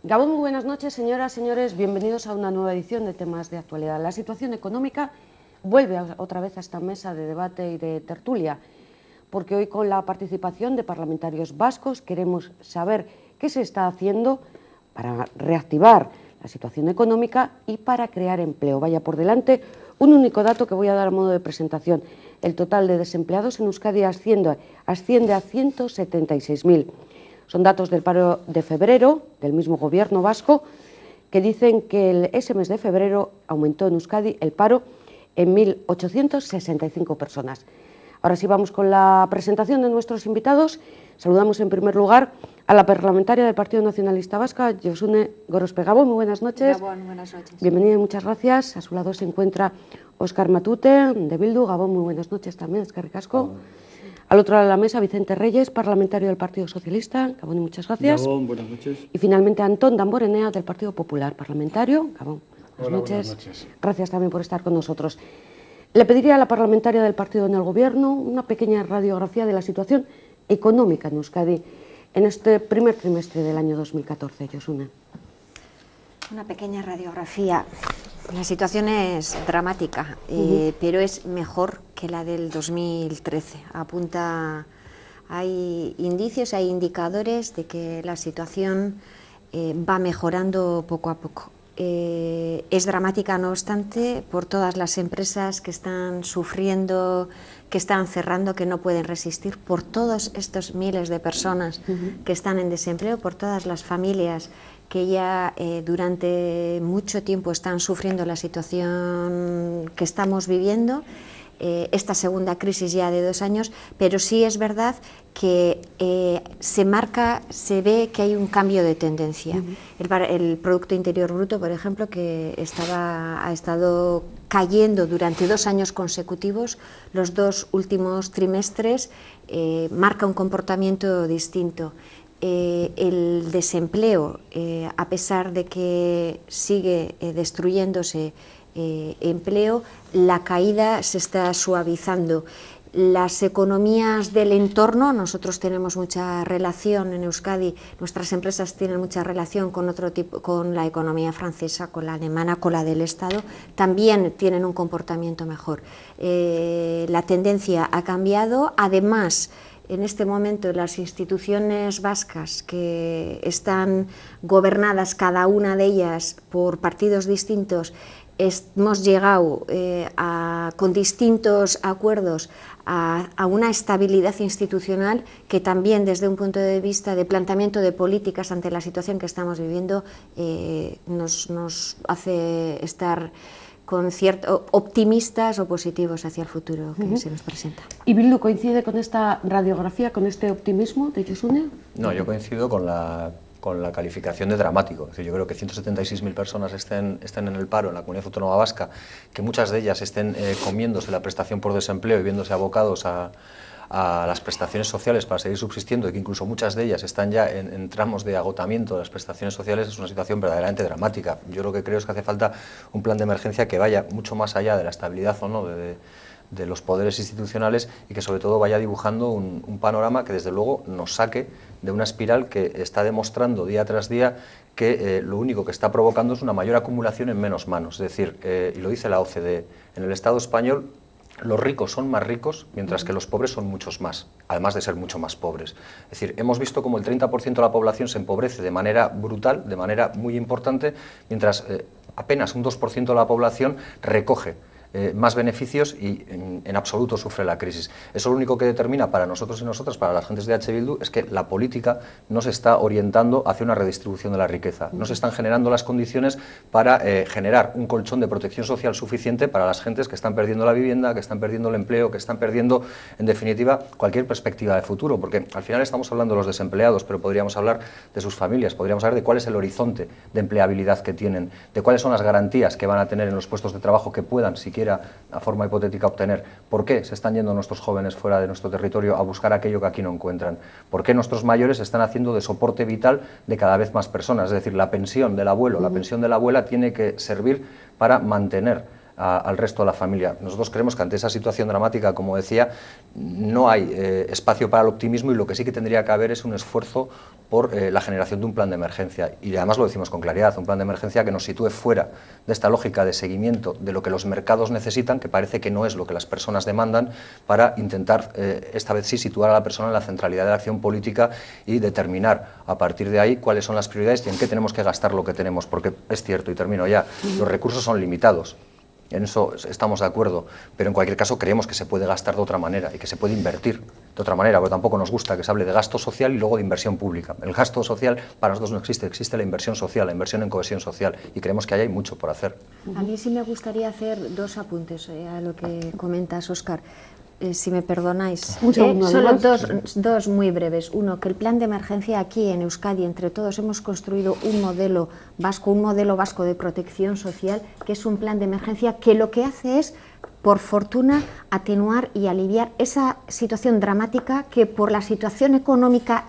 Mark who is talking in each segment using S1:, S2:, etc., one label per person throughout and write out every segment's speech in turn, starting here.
S1: Gabón, muy buenas noches, señoras, señores. Bienvenidos a una nueva edición de Temas de Actualidad. La situación económica vuelve otra vez a esta mesa de debate y de tertulia, porque hoy, con la participación de parlamentarios vascos, queremos saber qué se está haciendo para reactivar la situación económica y para crear empleo. Vaya por delante un único dato que voy a dar a modo de presentación. El total de desempleados en Euskadi asciende a 176.000. Son datos del paro de febrero, del mismo gobierno vasco, que dicen que ese mes de febrero aumentó en Euskadi el paro en 1.865 personas. Ahora sí, vamos con la presentación de nuestros invitados. Saludamos en primer lugar a la parlamentaria del Partido Nacionalista Vasco, Josune Gorospe. Gabón, muy buenas noches.
S2: Gabón, buenas noches.
S1: Bienvenida y muchas gracias. A su lado se encuentra Óscar Matute, de Bildu. Gabón, muy buenas noches también, eskerrik asko. Al otro lado de la mesa, Vicente Reyes, parlamentario del Partido Socialista. Gabón, y muchas gracias.
S3: Gabón, buenas noches.
S1: Y finalmente Antón Damborenea, del Partido Popular, parlamentario. Gabón, buenas noches.
S3: Buenas noches.
S1: Gracias también por estar con nosotros. Le pediría a la parlamentaria del partido en el Gobierno una pequeña radiografía de la situación económica en Euskadi en este primer trimestre del año 2014. Josune.
S2: Una pequeña radiografía. La situación es dramática, pero es mejor que la del 2013. Hay indicios, hay indicadores de que la situación va mejorando poco a poco. Es dramática, no obstante, por todas las empresas que están sufriendo, que están cerrando, que no pueden resistir, por todos estos miles de personas que están en desempleo, por todas las familias que ya durante mucho tiempo están sufriendo la situación que estamos viviendo, esta segunda crisis ya de 2 años, pero sí es verdad que se ve que hay un cambio de tendencia. El Producto Interior Bruto, por ejemplo, que ha estado cayendo durante 2 años consecutivos, los 2 últimos trimestres, marca un comportamiento distinto. El desempleo, a pesar de que sigue destruyéndose empleo, la caída se está suavizando. Las economías del entorno, nosotros tenemos mucha relación en Euskadi, nuestras empresas tienen mucha relación con con la economía francesa, con la alemana, con la del Estado, también tienen un comportamiento mejor. La tendencia ha cambiado, además, en este momento las instituciones vascas, que están gobernadas cada una de ellas por partidos distintos, hemos llegado con distintos acuerdos a una estabilidad institucional que también, desde un punto de vista de planteamiento de políticas ante la situación que estamos viviendo, nos hace estar con optimistas o positivos hacia el futuro que se nos presenta.
S1: ¿Y Bildu coincide con esta radiografía, con este optimismo de Josune?
S4: No, yo coincido con la calificación de dramático. Es decir, yo creo que 176.000 personas estén en el paro en la Comunidad Autónoma Vasca, que muchas de ellas estén comiéndose la prestación por desempleo y viéndose abocados a las prestaciones sociales para seguir subsistiendo, y que incluso muchas de ellas están ya en tramos de agotamiento de las prestaciones sociales, es una situación verdaderamente dramática. Yo lo que creo es que hace falta un plan de emergencia que vaya mucho más allá de la estabilidad o no de los poderes institucionales, y que sobre todo vaya dibujando un panorama que desde luego nos saque de una espiral que está demostrando día tras día que lo único que está provocando es una mayor acumulación en menos manos. Es decir, y lo dice la OCDE, en el Estado español los ricos son más ricos, mientras que los pobres son muchos más, además de ser mucho más pobres. Es decir, hemos visto como el 30% de la población se empobrece de manera brutal, de manera muy importante, mientras apenas un 2% de la población recoge más beneficios y en absoluto sufre la crisis. Eso lo único que determina para nosotros y nosotras, para las gentes de H. Bildu, es que la política no se está orientando hacia una redistribución de la riqueza, no se están generando las condiciones para generar un colchón de protección social suficiente para las gentes que están perdiendo la vivienda, que están perdiendo el empleo, que están perdiendo, en definitiva, cualquier perspectiva de futuro, porque al final estamos hablando de los desempleados, pero podríamos hablar de sus familias, podríamos hablar de cuál es el horizonte de empleabilidad que tienen, de cuáles son las garantías que van a tener en los puestos de trabajo que puedan siquiera a forma hipotética obtener. ¿Por qué se están yendo nuestros jóvenes fuera de nuestro territorio a buscar aquello que aquí no encuentran? ¿Por qué nuestros mayores están haciendo de soporte vital de cada vez más personas? Es decir, la pensión del abuelo, la pensión de la abuela tiene que servir para mantener al resto de la familia. Nosotros creemos que ante esa situación dramática, como decía, no hay espacio para el optimismo, y lo que sí que tendría que haber es un esfuerzo por la generación de un plan de emergencia, y además lo decimos con claridad, un plan de emergencia que nos sitúe fuera de esta lógica de seguimiento de lo que los mercados necesitan, que parece que no es lo que las personas demandan, para intentar esta vez sí situar a la persona en la centralidad de la acción política y determinar a partir de ahí cuáles son las prioridades y en qué tenemos que gastar lo que tenemos, porque es cierto, y termino ya, los recursos son limitados. En eso estamos de acuerdo, pero en cualquier caso creemos que se puede gastar de otra manera y que se puede invertir de otra manera, porque tampoco nos gusta que se hable de gasto social y luego de inversión pública. El gasto social para nosotros no existe, existe la inversión social, la inversión en cohesión social, y creemos que ahí hay mucho por hacer.
S2: A mí sí me gustaría hacer dos apuntes a lo que comentas, Óscar. Si me perdonáis, solo dos muy breves. Uno, que el plan de emergencia aquí en Euskadi, entre todos, hemos construido un modelo vasco de protección social, que es un plan de emergencia que lo que hace es, por fortuna, atenuar y aliviar esa situación dramática que por la situación económica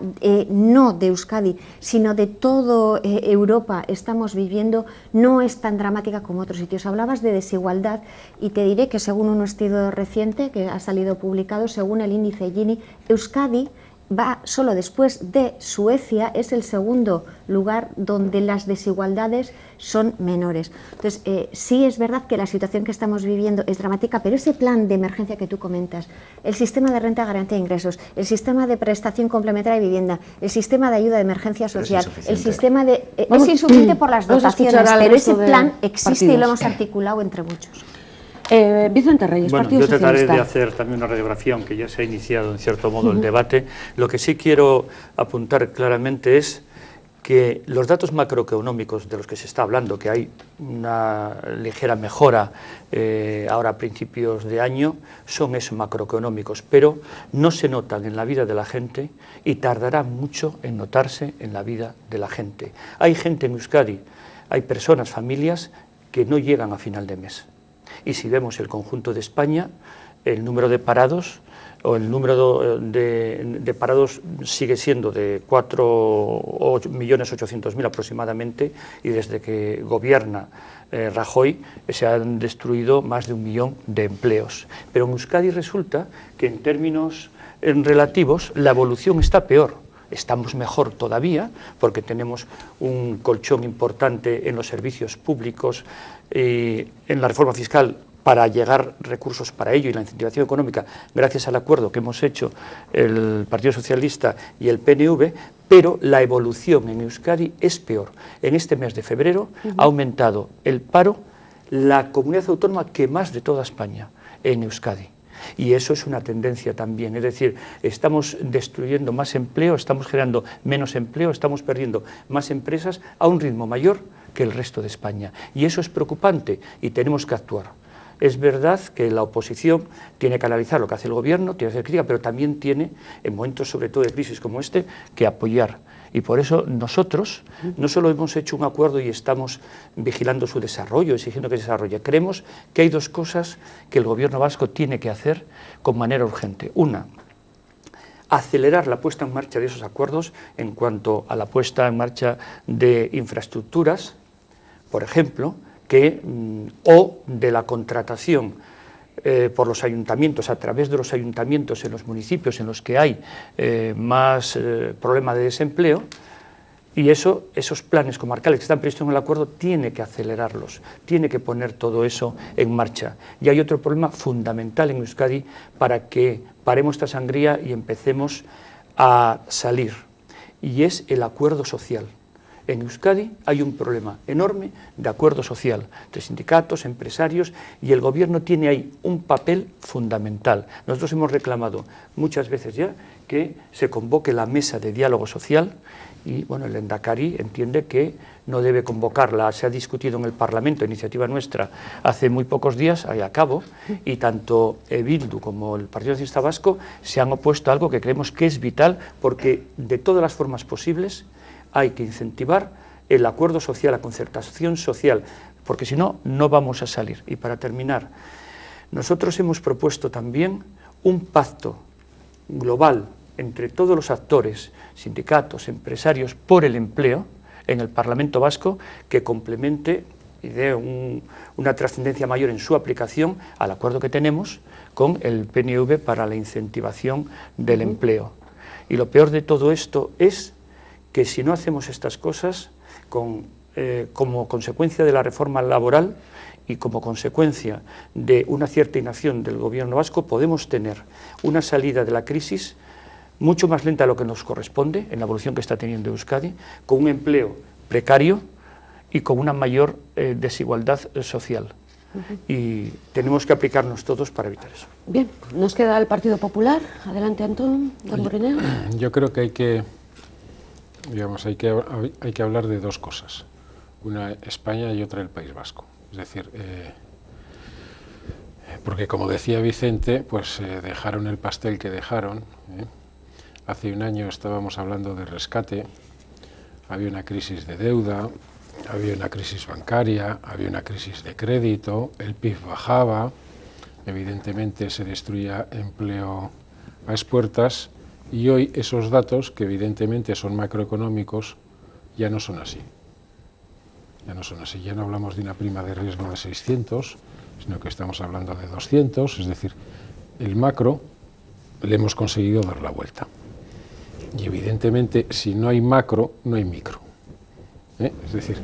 S2: no de Euskadi, sino de toda Europa estamos viviendo, no es tan dramática como otros sitios. Hablabas de desigualdad y te diré que según un estudio reciente que ha salido publicado, según el índice Gini, Euskadi va solo después de Suecia, es el segundo lugar donde las desigualdades son menores. Entonces, sí es verdad que la situación que estamos viviendo es dramática, pero ese plan de emergencia que tú comentas, el sistema de renta de garantía de ingresos, el sistema de prestación complementaria de vivienda, el sistema de ayuda de emergencia social, el sistema de... es insuficiente por las dotaciones, pero ese plan existe y lo hemos articulado entre muchos.
S1: Vicente Reyes,
S3: bueno,
S1: Partido
S3: yo trataré
S1: Socialista.
S3: de hacer también una radiografía, aunque ya se ha iniciado en cierto modo el debate. Lo que sí quiero apuntar claramente es que los datos macroeconómicos de los que se está hablando, que hay una ligera mejora ahora a principios de año, son esos macroeconómicos, pero no se notan en la vida de la gente y tardará mucho en notarse en la vida de la gente. Hay gente en Euskadi, hay personas, familias, que no llegan a final de mes. Y si vemos el conjunto de España, el número de parados o el número de parados sigue siendo de 4.800.000 aproximadamente, y desde que gobierna Rajoy se han destruido más de 1 millón de empleos. Pero en Euskadi resulta que en términos relativos la evolución está peor. Estamos mejor todavía porque tenemos un colchón importante en los servicios públicos, en la reforma fiscal para llegar recursos para ello, y la incentivación económica gracias al acuerdo que hemos hecho el Partido Socialista y el PNV, pero la evolución en Euskadi es peor. En este mes de febrero ha aumentado el paro, la comunidad autónoma que más de toda España, en Euskadi. Y eso es una tendencia también, es decir, estamos destruyendo más empleo, estamos generando menos empleo, estamos perdiendo más empresas a un ritmo mayor que el resto de España. Y eso es preocupante y tenemos que actuar. Es verdad que la oposición tiene que analizar lo que hace el gobierno, tiene que hacer crítica, pero también tiene, en momentos sobre todo de crisis como este, que apoyar. Y por eso nosotros no solo hemos hecho un acuerdo y estamos vigilando su desarrollo, exigiendo que se desarrolle, creemos que hay dos cosas que el gobierno vasco tiene que hacer con manera urgente. Una, acelerar la puesta en marcha de esos acuerdos en cuanto a la puesta en marcha de infraestructuras, por ejemplo, o de la contratación por los ayuntamientos, a través de los ayuntamientos en los municipios en los que hay más problema de desempleo, y esos planes comarcales que están previstos en el acuerdo tiene que acelerarlos, tiene que poner todo eso en marcha. Y hay otro problema fundamental en Euskadi para que paremos esta sangría y empecemos a salir, y es el acuerdo social. En Euskadi hay un problema enorme de acuerdo social entre sindicatos, empresarios, y el gobierno tiene ahí un papel fundamental. Nosotros hemos reclamado muchas veces ya que se convoque la mesa de diálogo social, y bueno, el Lehendakari entiende que no debe convocarla. Se ha discutido en el Parlamento, iniciativa nuestra, hace muy pocos días, ahí a cabo, y tanto Bildu como el Partido Socialista Vasco se han opuesto a algo que creemos que es vital, porque de todas las formas posibles hay que incentivar el acuerdo social, la concertación social, porque si no, no vamos a salir. Y para terminar, nosotros hemos propuesto también un pacto global entre todos los actores, sindicatos, empresarios, por el empleo, en el Parlamento Vasco, que complemente y dé una trascendencia mayor en su aplicación al acuerdo que tenemos con el PNV para la incentivación del empleo. Y lo peor de todo esto es que si no hacemos estas cosas, como consecuencia de la reforma laboral y como consecuencia de una cierta inacción del gobierno vasco, podemos tener una salida de la crisis mucho más lenta de lo que nos corresponde en la evolución que está teniendo Euskadi, con un empleo precario y con una mayor desigualdad social. Y tenemos que aplicarnos todos para evitar eso.
S1: Bien, nos queda el Partido Popular. Adelante, Antón Damborenea.
S5: Yo creo que hay que hablar de dos cosas. Una España y otra el País Vasco. Es decir, porque como decía Vicente, pues dejaron el pastel que dejaron. Hace un año estábamos hablando de rescate, había una crisis de deuda, había una crisis bancaria, había una crisis de crédito, el PIB bajaba, evidentemente se destruía empleo a expuertas, y hoy esos datos, que evidentemente son macroeconómicos, ya no son así. Ya no son así, ya no hablamos de una prima de riesgo de 600, sino que estamos hablando de 200, es decir, el macro le hemos conseguido dar la vuelta. Y evidentemente, si no hay macro, no hay micro. Es decir,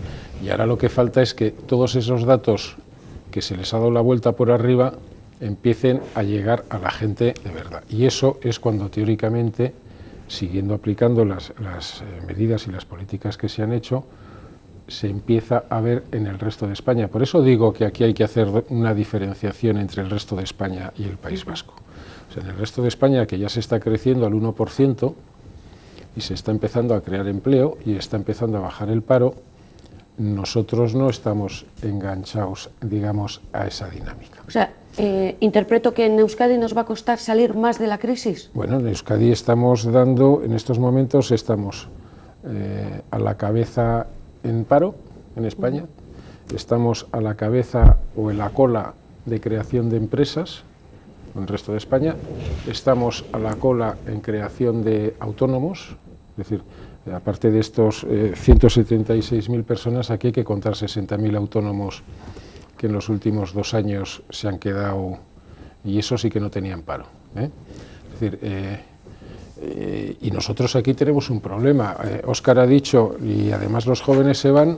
S5: y ahora lo que falta es que todos esos datos que se les ha dado la vuelta por arriba empiecen a llegar a la gente de verdad. Y eso es cuando teóricamente, siguiendo aplicando las medidas y las políticas que se han hecho, se empieza a ver en el resto de España. Por eso digo que aquí hay que hacer una diferenciación entre el resto de España y el País Vasco. O sea, en el resto de España, que ya se está creciendo al 1%, y se está empezando a crear empleo y está empezando a bajar el paro, nosotros no estamos enganchados, digamos, a esa dinámica.
S1: O sea, interpreto que en Euskadi nos va a costar salir más de la crisis.
S5: Bueno, en Euskadi estamos dando, en estos momentos estamos a la cabeza en paro en España, estamos a la cabeza o en la cola de creación de empresas en el resto de España, estamos a la cola en creación de autónomos, es decir, aparte de estos 176.000 personas, aquí hay que contar 60.000 autónomos que en los últimos 2 años se han quedado, y eso sí que no tenían paro. Es decir, y nosotros aquí tenemos un problema. Óscar ha dicho, y además los jóvenes se van,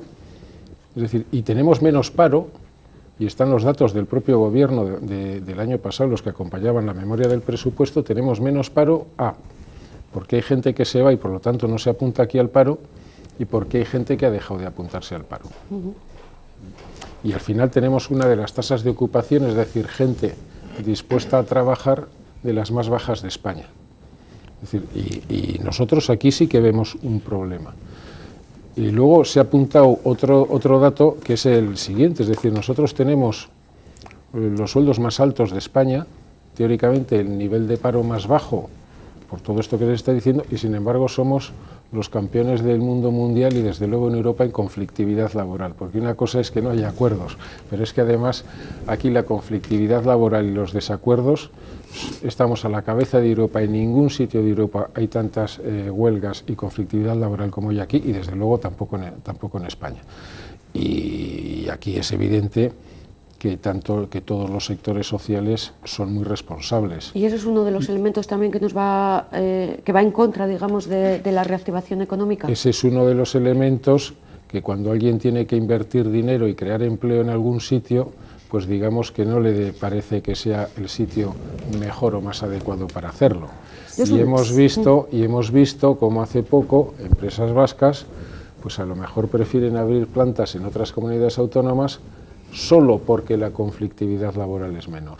S5: es decir, y tenemos menos paro, y están los datos del propio gobierno del año pasado, los que acompañaban la memoria del presupuesto, tenemos menos paro, porque hay gente que se va y por lo tanto no se apunta aquí al paro, y porque hay gente que ha dejado de apuntarse al paro. Y al final tenemos una de las tasas de ocupación, es decir, gente dispuesta a trabajar, de las más bajas de España. Es decir, y nosotros aquí sí que vemos un problema. Y luego se ha apuntado otro dato, que es el siguiente, es decir, nosotros tenemos los sueldos más altos de España, teóricamente el nivel de paro más bajo, por todo esto que les está diciendo, y sin embargo somos los campeones del mundo mundial y desde luego en Europa en conflictividad laboral, porque una cosa es que no haya acuerdos, pero es que además aquí la conflictividad laboral y los desacuerdos, estamos a la cabeza de Europa, en ningún sitio de Europa hay tantas huelgas y conflictividad laboral como hay aquí, y desde luego tampoco en España. Y aquí es evidente que todos los sectores sociales son muy responsables.
S1: Y ese es uno de los elementos también que va en contra, digamos, de la reactivación económica.
S5: Ese es uno de los elementos que cuando alguien tiene que invertir dinero y crear empleo en algún sitio, pues digamos que no le parece que sea el sitio mejor o más adecuado para hacerlo. Y hemos visto cómo hace poco empresas vascas, pues a lo mejor prefieren abrir plantas en otras comunidades autónomas solo porque la conflictividad laboral es menor.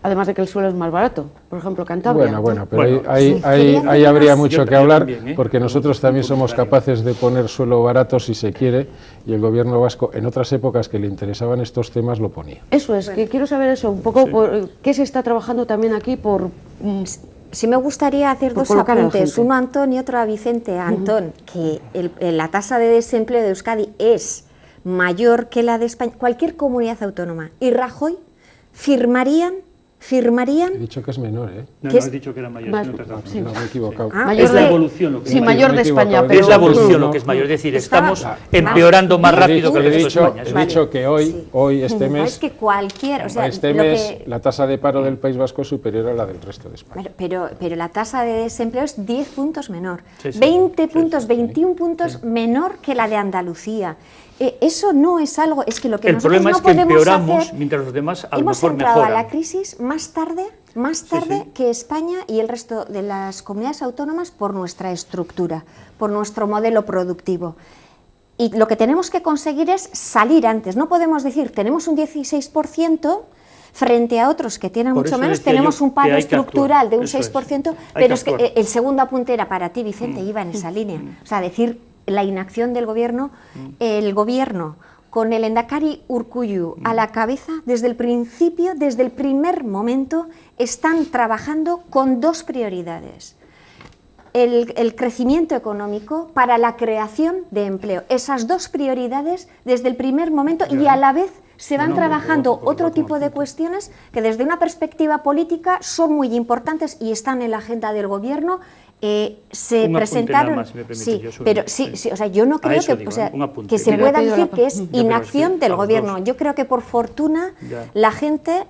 S1: Además de que el suelo es más barato, por ejemplo, Cantabria.
S5: Bueno, pero ahí habría mucho que hablar, porque nosotros también somos capaces de poner suelo barato si se quiere, y el gobierno vasco en otras épocas que le interesaban estos temas lo ponía.
S1: Eso es, que quiero saber eso, un poco por qué se está trabajando también aquí por...
S2: Sí me gustaría hacer dos apuntes, uno a Antón y otro a Vicente. Antón, que la tasa de desempleo de Euskadi es mayor que la de España, cualquier comunidad autónoma, y Rajoy firmarían firmarían...
S5: He dicho que es menor, ¿eh?
S3: No,
S2: ¿Qué
S3: no,
S2: es?
S3: has dicho que era mayor.
S1: Más-
S3: no te has dado
S1: sí.
S5: No, me he equivocado.
S2: Ah,
S1: Mayor
S3: Es la
S1: de-
S3: evolución lo que
S1: Sí,
S3: es
S1: mayor
S5: me
S1: de
S5: he
S1: España,
S5: equivocado.
S1: pero...
S3: Es la evolución
S5: No,
S3: lo que es mayor. Es decir,
S2: Estaba-
S3: estamos empeorando más rápido que el
S5: He
S3: resto de
S5: dicho,
S3: España.
S5: he
S3: ¿sí?
S5: dicho que hoy, este mes,
S2: Es que cualquier... O sea,
S5: este
S2: lo
S5: mes
S2: que-
S5: la tasa de paro del País Vasco es superior a la del resto de España.
S2: Pero la tasa de desempleo es 10 puntos menor,
S3: Sí, sí.
S2: 20
S3: Sí,
S2: puntos,
S3: sí.
S2: 21 puntos menor que la de Andalucía. Eso no es algo, es que lo que
S3: El
S2: nosotros
S3: problema
S2: no
S3: es que
S2: podemos
S3: empeoramos
S2: hacer,
S3: mientras los demás a lo
S2: hemos
S3: mejor
S2: entrado
S3: mejoran.
S2: a la crisis más tarde
S3: sí.
S2: que España y el resto de las comunidades autónomas por nuestra estructura, por nuestro modelo productivo. Y lo que tenemos que conseguir es salir antes. No podemos decir, tenemos un 16%, frente a otros que tienen
S3: Por
S2: mucho
S3: eso
S2: menos,
S3: decía
S2: tenemos
S3: yo
S2: un paro
S3: que hay que
S2: estructural
S3: actuar.
S2: de un
S3: Eso es.
S2: 6%,
S3: Hay
S2: pero
S3: que
S2: es que
S3: actuar.
S2: el segundo apunte era para ti, Vicente, iba en esa línea. O sea, decir la inacción del gobierno, el gobierno con el Endacari Urkullu a la cabeza, desde el principio, desde el primer momento, están trabajando con dos prioridades. El crecimiento económico para la creación de empleo. Esas dos prioridades desde el primer momento y a la vez se van trabajando otro tipo de cuestiones que desde una perspectiva política son muy importantes y están en la agenda del gobierno. Se
S3: Un apunte
S2: presentaron,
S3: nada más, si me permite,
S2: sí,
S3: Josu.
S2: pero sí, o sea, yo no
S3: A
S2: creo
S3: eso
S2: que,
S3: digo,
S2: o sea,
S3: un apunte.
S2: que se
S3: Mira,
S2: pueda
S1: pido
S2: decir
S1: la
S2: que es
S3: pero es que
S2: inacción del
S3: a los
S2: gobierno.
S3: dos.
S2: Yo creo que por fortuna
S3: Ya.
S2: la gente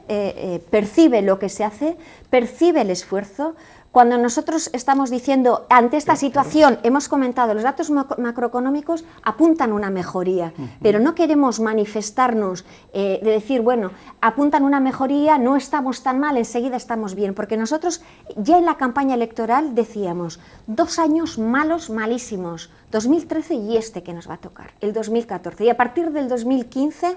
S2: percibe lo que se hace, percibe el esfuerzo. Cuando nosotros estamos diciendo, ante esta situación, hemos comentado, los datos macroeconómicos apuntan una mejoría, pero no queremos manifestarnos de decir, bueno, apuntan una mejoría, no estamos tan mal, enseguida estamos bien, porque nosotros ya en la campaña electoral decíamos, 2 años malos, malísimos, 2013 y este que nos va a tocar, el 2014, y a partir del 2015...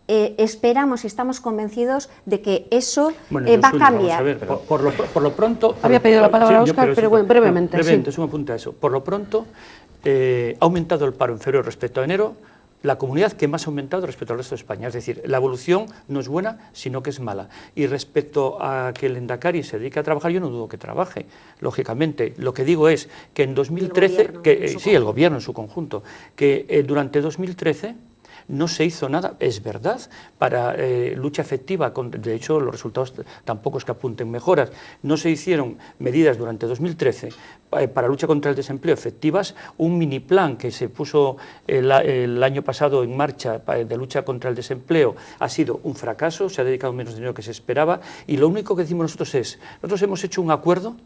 S2: esperamos y estamos convencidos de que eso
S3: Bueno,
S2: va a
S3: Josu,
S2: cambiar.
S3: Vamos a ver, por lo pronto...
S1: Había pedido la palabra
S3: yo,
S1: Óscar, pero bueno, brevemente,
S3: Brevemente,
S1: sí.
S3: es un apunte a eso. Por lo pronto, ha aumentado el paro en febrero respecto a enero, la comunidad que más ha aumentado respecto al resto de España. Es decir, la evolución no es buena, sino que es mala. Y respecto a que el Endacari se dedique a trabajar, yo no dudo que trabaje, lógicamente. Lo que digo es que en 2013, el gobierno en su conjunto, que durante 2013... no se hizo nada, es verdad, para lucha efectiva, de hecho los resultados tampoco es que apunten mejoras, no se hicieron medidas durante 2013 para lucha contra el desempleo efectivas, un mini plan que se puso el año pasado en marcha de lucha contra el desempleo ha sido un fracaso, se ha dedicado menos dinero que se esperaba y lo único que decimos nosotros es, nosotros hemos hecho un acuerdo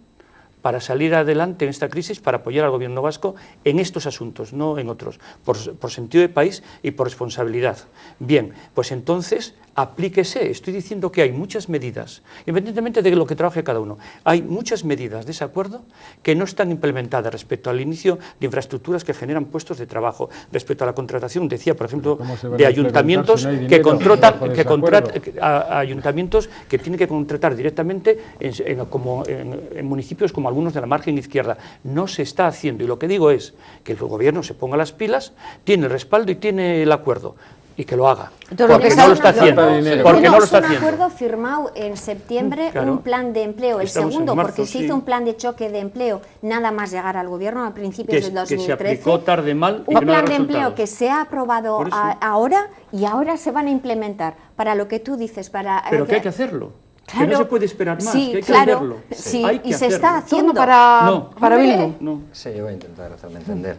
S3: para salir adelante en esta crisis, para apoyar al gobierno vasco en estos asuntos, no en otros, por sentido de país y por responsabilidad. Bien, pues entonces aplíquese. Estoy diciendo que hay muchas medidas, independientemente de lo que trabaje cada uno, hay muchas medidas de ese acuerdo que no están implementadas respecto al inicio de infraestructuras que generan puestos de trabajo, respecto a la contratación, decía, por ejemplo, de ayuntamientos ayuntamientos que tienen que contratar directamente en municipios como algunos de la margen izquierda. No se está haciendo y lo que digo es que el gobierno se ponga las pilas, tiene el respaldo y tiene el acuerdo. Y que lo haga,
S1: Entonces,
S3: porque no lo está haciendo. Porque no lo está
S2: un
S3: haciendo.
S2: acuerdo firmado en septiembre,
S3: Claro.
S2: un plan de empleo, el
S3: Estamos
S2: segundo,
S3: en marzo,
S2: porque se
S3: sí.
S2: hizo un plan de choque de empleo nada más llegar al gobierno a principios del
S3: Que
S2: 2013.
S3: se aplicó tarde, mal y
S2: un
S3: que no da
S2: plan de empleo
S3: resultados.
S2: que se ha aprobado
S3: Por eso.
S2: ahora y ahora se van a implementar para lo que tú dices, para
S3: Pero que hay que hacerlo.
S2: Claro,
S3: que no se puede esperar más,
S2: sí,
S3: que hay que
S2: claro,
S3: hacerlo.
S2: sí,
S3: Hay que
S2: y se
S3: hacerlo.
S2: está haciendo.
S1: Turno para
S2: Hombre.
S1: Bildu.
S3: No.
S4: Sí, yo voy a intentar hacerme entender.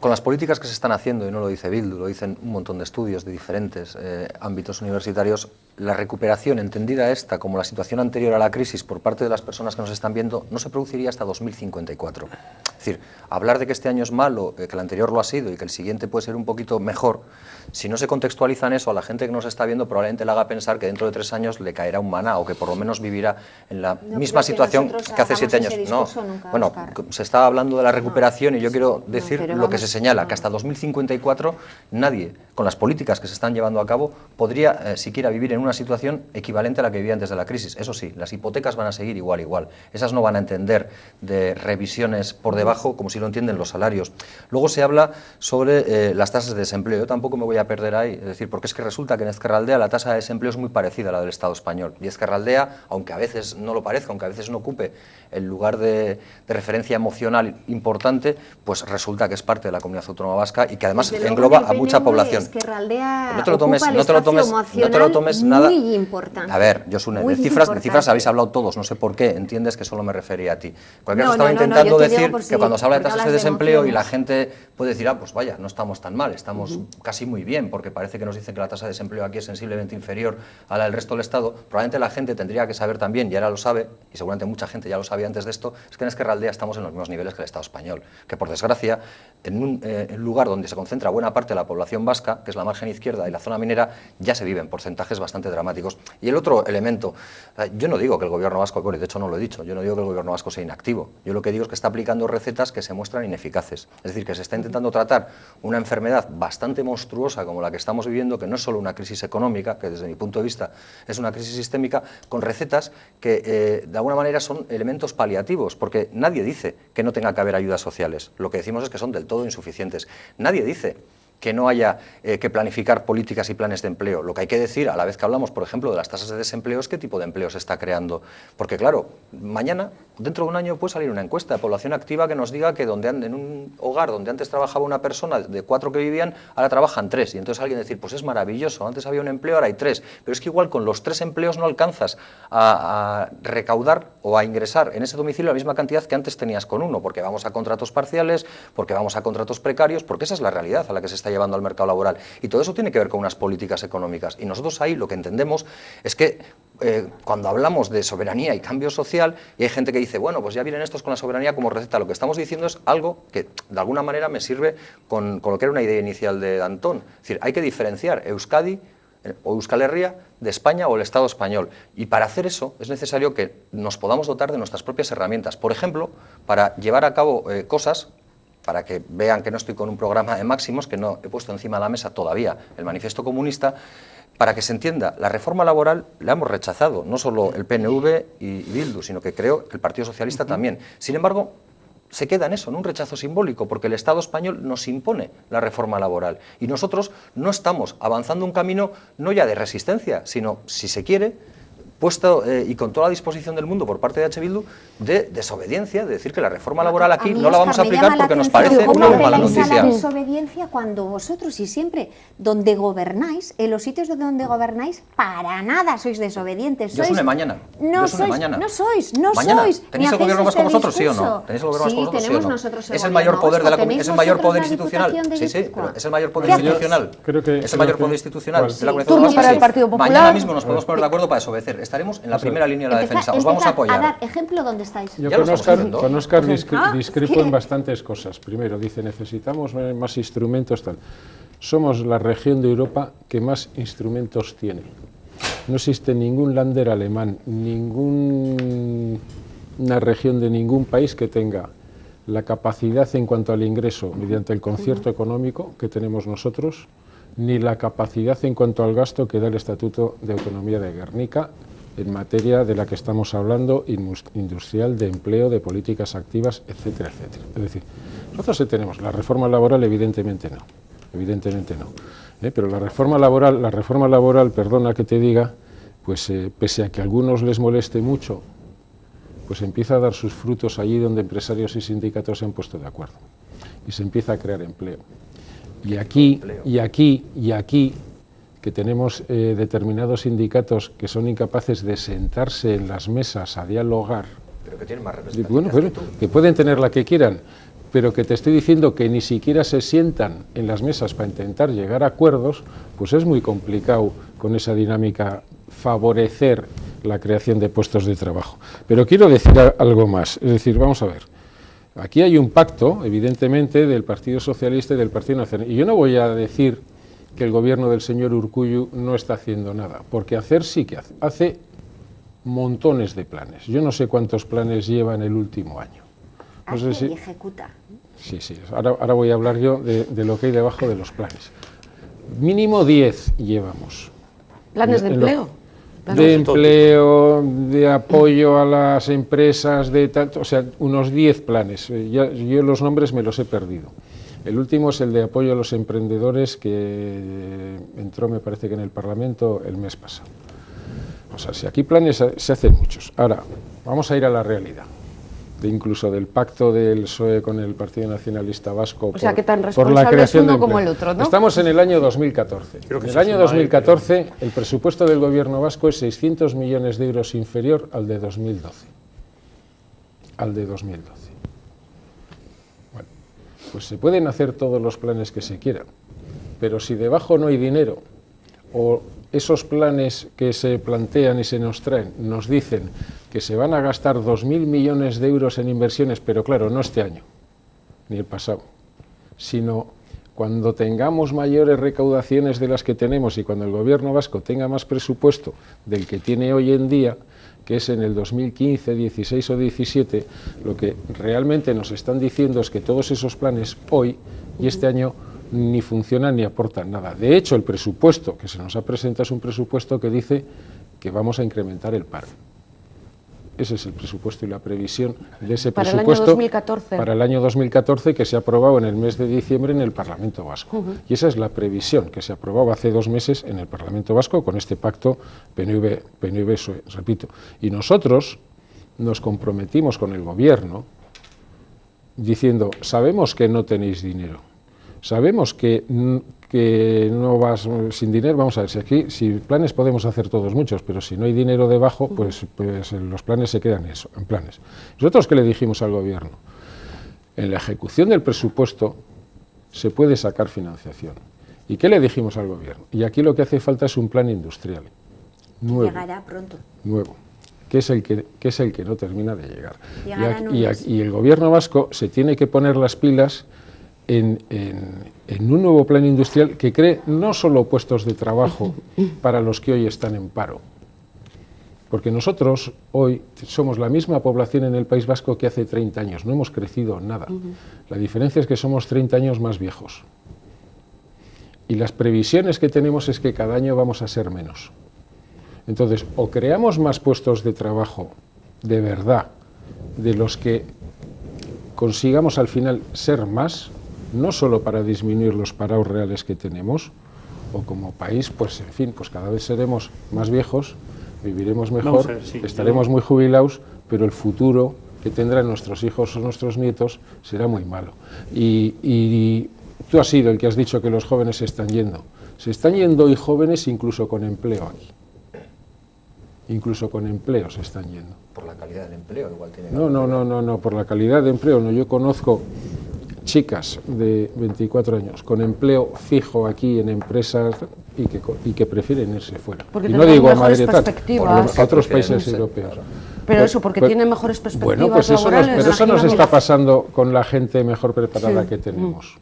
S4: Con las políticas que se están haciendo, y no lo dice Bildu, lo dicen un montón de estudios de diferentes ámbitos universitarios, la recuperación, entendida esta como la situación anterior a la crisis por parte de las personas que nos están viendo, no se produciría hasta 2054. Es decir, hablar de que este año es malo, que el anterior lo ha sido y que el siguiente puede ser un poquito mejor, si no se contextualiza en eso, a la gente que nos está viendo probablemente le haga pensar que dentro de 3 años le caerá un maná o que por lo menos vivirá en la misma
S2: creo que
S4: situación
S2: nosotros
S4: que hace
S2: hagamos
S4: 7 años.
S2: ese
S4: No,
S2: discurso nunca,
S4: bueno,
S2: Óscar.
S4: se está hablando de la recuperación y yo quiero
S2: no,
S4: decir
S2: pero
S4: lo que
S2: vamos,
S4: se señala,
S2: no.
S4: que hasta 2054 nadie, con las políticas que se están llevando a cabo, podría siquiera vivir en una situación equivalente a la que vivía antes de la crisis. Eso sí, las hipotecas van a seguir igual. Esas no van a entender de revisiones por debajo trabajo como si lo entienden los salarios. Luego se habla sobre las tasas de desempleo. Yo tampoco me voy a perder ahí, es decir, porque es que resulta que en Ezkerraldea la tasa de desempleo es muy parecida a la del Estado español. Y Ezkerraldea, aunque a veces no lo parezca, aunque a veces no ocupe el lugar de referencia emocional importante, pues resulta que es parte de la Comunidad Autónoma Vasca y que además engloba a mucha población.
S2: No te lo tomes
S4: nada.
S2: Muy importante.
S4: A ver, Josune, de cifras habéis hablado todos, no sé por qué, entiendes que solo me refería a ti. Cualquier caso, estaba intentando decir que cuando se habla de tasas de desempleo y la gente puede decir, pues vaya, no estamos tan mal, estamos casi muy bien, porque parece que nos dicen que la tasa de desempleo aquí es sensiblemente inferior a la del resto del Estado. Probablemente la gente tendría que saber también, y ahora lo sabe, y seguramente mucha gente ya lo sabía antes de esto, es que en Ezkerraldea estamos en los mismos niveles que el Estado español, que por desgracia, en un lugar donde se concentra buena parte de la población vasca, que es la margen izquierda y la zona minera, ya se viven porcentajes bastante dramáticos. Y el otro elemento, yo no digo que el gobierno vasco, de hecho no lo he dicho, yo no digo que el gobierno vasco sea inactivo, yo lo que digo es que está aplicando recetas que se muestran ineficaces, es decir, que se está intentando tratar una enfermedad bastante monstruosa como la que estamos viviendo, que no es solo una crisis económica, que desde mi punto de vista es una crisis sistémica, con recetas que de alguna manera son elementos paliativos, porque nadie dice que no tenga que haber ayudas sociales, lo que decimos es que son del todo insuficientes, nadie dice que no haya que planificar políticas y planes de empleo. Lo que hay que decir, a la vez que hablamos, por ejemplo, de las tasas de desempleo, es qué tipo de empleo se está creando. Porque, claro, mañana, dentro de un año, puede salir una encuesta de población activa que nos diga que en un hogar donde antes trabajaba una persona de 4 que vivían, ahora trabajan 3. Y entonces alguien decir, pues es maravilloso, antes había un empleo, ahora hay 3. Pero es que igual con los 3 empleos no alcanzas a recaudar o a ingresar en ese domicilio la misma cantidad que antes tenías con uno, porque vamos a contratos parciales, porque vamos a contratos precarios, porque esa es la realidad a la que se está llevando al mercado laboral. Y todo eso tiene que ver con unas políticas económicas. Y nosotros ahí lo que entendemos es que cuando hablamos de soberanía y cambio social, y hay gente que dice, bueno, pues ya vienen estos con la soberanía como receta, lo que estamos diciendo es algo que de alguna manera me sirve con lo que era una idea inicial de Antón. Es decir, hay que diferenciar Euskadi o Euskal Herria de España o el Estado español. Y para hacer eso es necesario que nos podamos dotar de nuestras propias herramientas. Por ejemplo, para llevar a cabo cosas, para que vean que no estoy con un programa de máximos, que no he puesto encima de la mesa todavía el manifiesto comunista, para que se entienda, la reforma laboral la hemos rechazado, no solo el PNV y Bildu, sino que creo que el Partido Socialista también. Sin embargo, se queda en eso, en un rechazo simbólico, porque el Estado español nos impone la reforma laboral y nosotros no estamos avanzando un camino no ya de resistencia, sino, si se quiere, puesto y con toda la disposición del mundo por parte de H. Bildu de desobediencia, de decir que la reforma laboral aquí no la vamos a aplicar porque nos parece una muy mala noticia.
S2: La desobediencia cuando vosotros y siempre donde gobernáis, en los sitios donde gobernáis, para nada sois desobedientes.
S4: Yo soy mañana.
S2: No sois.
S4: ¿Tenéis el gobierno vasco vosotros, sí o no? ¿Tenéis el gobierno vasco vosotros, sí o no?
S2: Nosotros
S4: es el mayor poder de la comunidad, es el mayor poder institucional. Sí, pero es el mayor poder institucional. Es el mayor poder institucional de la comunidad autónoma. Mañana mismo nos podemos poner de acuerdo para desobedecer. Estaremos en la primera línea de la defensa. Os vamos a apoyar.
S2: A dar ejemplo dónde estáis.
S5: Yo con Óscar discrepo en bastantes cosas. Primero, dice, necesitamos más instrumentos, tal. Somos la región de Europa que más instrumentos tiene. No existe ningún lander alemán, ninguna región de ningún país que tenga la capacidad en cuanto al ingreso mediante el concierto económico que tenemos nosotros, ni la capacidad en cuanto al gasto que da el Estatuto de Autonomía de Gernika en materia de la que estamos hablando, industrial, de empleo, de políticas activas, etcétera, etcétera. Es decir, nosotros tenemos la reforma laboral, evidentemente no, pero la reforma laboral, perdona que te diga, pues pese a que a algunos les moleste mucho, pues empieza a dar sus frutos allí donde empresarios y sindicatos se han puesto de acuerdo y se empieza a crear empleo. Y aquí, que tenemos determinados sindicatos que son incapaces de sentarse en las mesas a dialogar,
S4: pero que tienen más representatividad
S5: que pueden tener la que quieran, pero que te estoy diciendo que ni siquiera se sientan en las mesas para intentar llegar a acuerdos, pues es muy complicado con esa dinámica favorecer la creación de puestos de trabajo. Pero quiero decir algo más, es decir, vamos a ver, aquí hay un pacto, evidentemente, del Partido Socialista y del Partido Nacional, y yo no voy a decir que el gobierno del señor Urkullu no está haciendo nada, porque hacer sí que hace montones de planes. Yo no sé cuántos planes lleva en el último año. No sé si
S2: ejecuta.
S5: Sí. Ahora voy a hablar yo de lo que hay debajo de los planes. Mínimo 10 llevamos.
S1: ¿Planes de empleo?
S5: de empleo, de apoyo a las empresas, de tanto, o sea, unos 10 planes. Yo los nombres me los he perdido. El último es el de apoyo a los emprendedores que entró, me parece que en el Parlamento el mes pasado. O sea, si aquí planes se hacen muchos. Ahora, vamos a ir a la realidad. Incluso del pacto del PSOE con el Partido Nacionalista Vasco por la creación de empleo.
S1: Como el otro, ¿no?
S5: Estamos en el año 2014. En el año 2014 el presupuesto del gobierno vasco es 600 millones de euros inferior al de 2012. Al de 2012. Bueno, pues se pueden hacer todos los planes que se quieran, pero si debajo no hay dinero, o esos planes que se plantean y se nos traen nos dicen que se van a gastar 2.000 millones de euros en inversiones, pero claro, no este año, ni el pasado, sino cuando tengamos mayores recaudaciones de las que tenemos y cuando el gobierno vasco tenga más presupuesto del que tiene hoy en día, que es en el 2015, 16 o 17, lo que realmente nos están diciendo es que todos esos planes hoy y este año ni funcionan ni aportan nada. De hecho, el presupuesto que se nos ha presentado es un presupuesto que dice que vamos a incrementar el paro. Ese es el presupuesto y la previsión de ese presupuesto para el año 2014 que se ha aprobado en el mes de diciembre en el Parlamento Vasco. Y esa es la previsión que se aprobaba hace 2 meses en el Parlamento Vasco con este pacto PNV-PSOE, repito. Y nosotros nos comprometimos con el gobierno diciendo, sabemos que no tenéis dinero, sabemos que no vas sin dinero, vamos a ver, si aquí, si planes podemos hacer todos muchos, pero si no hay dinero debajo, pues los planes se quedan en planes. Nosotros, ¿qué le dijimos al gobierno? En la ejecución del presupuesto se puede sacar financiación. ¿Y qué le dijimos al gobierno? Y aquí lo que hace falta es un plan industrial. Nuevo.
S2: Llegará pronto.
S5: Nuevo. Que es el que no termina de llegar. Y el gobierno vasco se tiene que poner las pilas en un nuevo plan industrial que cree no solo puestos de trabajo para los que hoy están en paro, porque nosotros hoy somos la misma población en el País Vasco que hace 30 años, no hemos crecido nada. La diferencia es que somos 30 años más viejos. Y las previsiones que tenemos es que cada año vamos a ser menos. Entonces, o creamos más puestos de trabajo de verdad, de los que consigamos al final ser más, no solo para disminuir los parados reales que tenemos, o como país, pues en fin, pues cada vez seremos más viejos, viviremos mejor, estaremos muy jubilados, pero el futuro que tendrán nuestros hijos o nuestros nietos será muy malo. Y tú has sido el que has dicho que los jóvenes se están yendo. Se están yendo hoy jóvenes incluso con empleo aquí. Incluso con empleo se están yendo.
S4: Por la calidad del empleo, igual tiene que
S5: No, por la calidad de empleo no. Yo conozco chicas de 24 años con empleo fijo aquí en empresas y que prefieren irse fuera.
S1: Porque
S5: y no digo a Madrid,
S1: a
S5: otros países europeos.
S1: Pero eso, porque tienen mejores perspectivas
S5: bueno, pues eso nos está pasando con la gente mejor preparada que tenemos.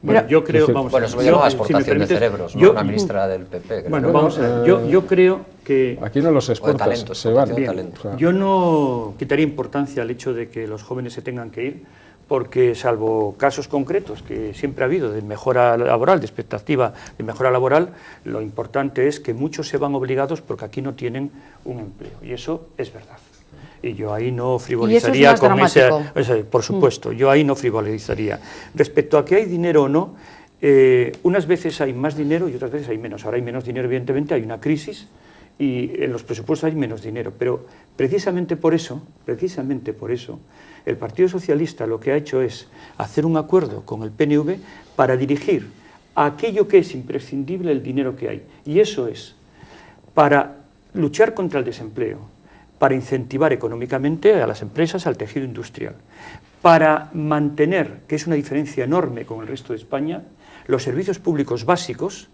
S3: Bueno, yo creo,
S4: eso me llama exportación de cerebros, ¿no? Una ministra del PP.
S3: Bueno, vamos a ver, yo creo que...
S5: Aquí no los exportas, se van.
S3: Bien, yo no quitaría importancia al hecho de que los jóvenes se tengan que ir, porque salvo casos concretos que siempre ha habido de mejora laboral, de expectativa de mejora laboral, lo importante es que muchos se van obligados porque aquí no tienen un empleo, y eso es verdad. Y yo ahí no frivolizaría con ese, por supuesto, yo ahí no frivolizaría. Respecto a que hay dinero o no, unas veces hay más dinero y otras veces hay menos. Ahora hay menos dinero, evidentemente, hay una crisis y en los presupuestos hay menos dinero, pero precisamente por eso, el Partido Socialista lo que ha hecho es hacer un acuerdo con el PNV para dirigir a aquello que es imprescindible el dinero que hay, y eso es para luchar contra el desempleo, para incentivar económicamente a las empresas, al tejido industrial, para mantener, que es una diferencia enorme con el resto de España, los servicios públicos básicos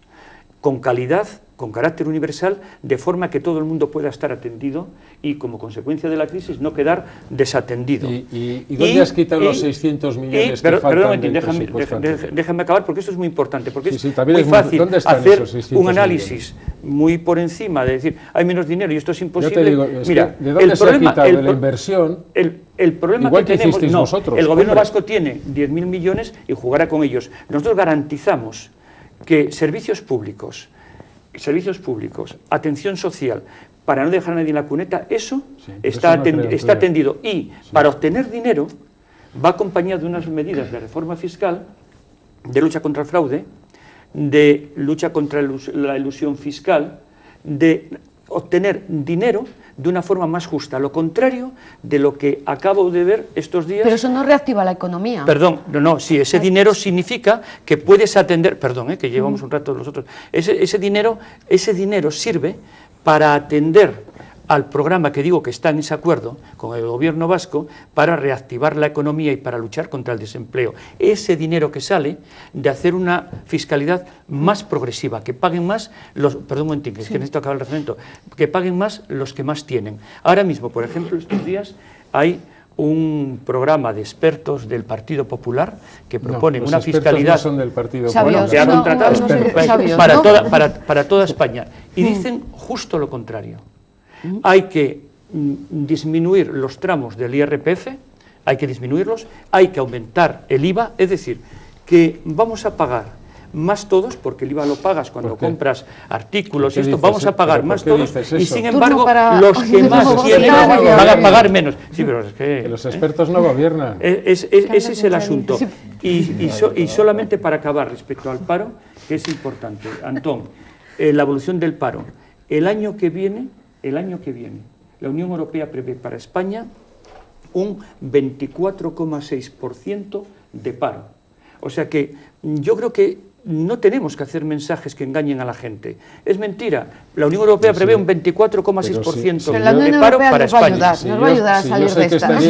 S3: con calidad, con carácter universal, de forma que todo el mundo pueda estar atendido y, como consecuencia de la crisis, no quedar desatendido.
S5: ¿Y dónde has quitado los 600 millones que faltan del presupuesto?
S3: Déjame acabar, porque esto es muy importante, porque es
S5: muy
S3: fácil
S5: hacer
S3: un análisis muy por encima, de decir, hay menos dinero y esto es imposible.
S5: Yo te digo, mira, ¿de dónde se ha quitado? De la inversión,
S3: el problema
S5: igual
S3: que tenemos,
S5: vosotros,
S3: el gobierno vasco tiene 10.000 millones y jugará con ellos. Nosotros garantizamos que servicios públicos servicios públicos, atención social, para no dejar a nadie en la cuneta, eso
S5: Sí,
S3: está,
S5: eso no crea
S3: está
S5: empleo.
S3: atendido. Y para obtener dinero va acompañado de unas medidas de reforma fiscal, de lucha contra el fraude, de lucha contra la elusión fiscal, de obtener dinero de una forma más justa, lo contrario de lo que acabo de ver estos días.
S1: Pero eso no reactiva la economía.
S3: Perdón, no, sí, ese dinero significa que puedes atender, perdón, que llevamos un rato nosotros, ese dinero sirve para atender al programa que digo que está en ese acuerdo con el gobierno vasco para reactivar la economía y para luchar contra el desempleo. Ese dinero que sale de hacer una fiscalidad más progresiva, que paguen más los, perdón un momentín, que es que necesito acabar el referendo, que paguen más los que más tienen. Ahora mismo, por ejemplo, estos días hay un programa de expertos del Partido Popular que proponen
S5: los
S3: una
S5: expertos
S3: fiscalidad
S5: no son del Partido
S1: Sabios,
S5: Popular.
S3: que ha contratado
S1: sabios,
S3: para,
S1: ¿no?
S3: para toda España. Y dicen justo lo contrario. Hay que disminuir los tramos del IRPF, hay que disminuirlos, hay que aumentar el IVA, es decir, que vamos a pagar más todos, porque el IVA lo pagas cuando
S5: ¿Por qué?
S3: compras artículos y
S5: ¿Por qué
S3: esto,
S5: dices
S3: vamos a pagar
S5: pero
S3: más
S5: por qué
S3: todos
S5: dices
S3: y
S5: eso?
S3: sin
S1: Turno
S3: embargo
S1: para-
S3: los que más
S1: Turno
S3: tienen
S1: para-
S3: van a pagar menos. Sí, pero es que...
S5: Que los expertos no gobiernan.
S3: Ese es el asunto. Y solamente para acabar respecto al paro, que es importante, Antón, la evolución del paro. El año que viene, la Unión Europea prevé para España un 24,6% de paro. O sea que yo creo que no tenemos que hacer mensajes que engañen a la gente. Es mentira. La Unión Europea prevé un 24,6%
S1: Pero la
S3: de
S1: Unión
S3: paro
S1: Europea
S3: para
S1: nos va a
S3: España.
S1: ayudar. Nos va a ayudar a salir
S5: yo sé
S1: de
S5: que
S1: esta.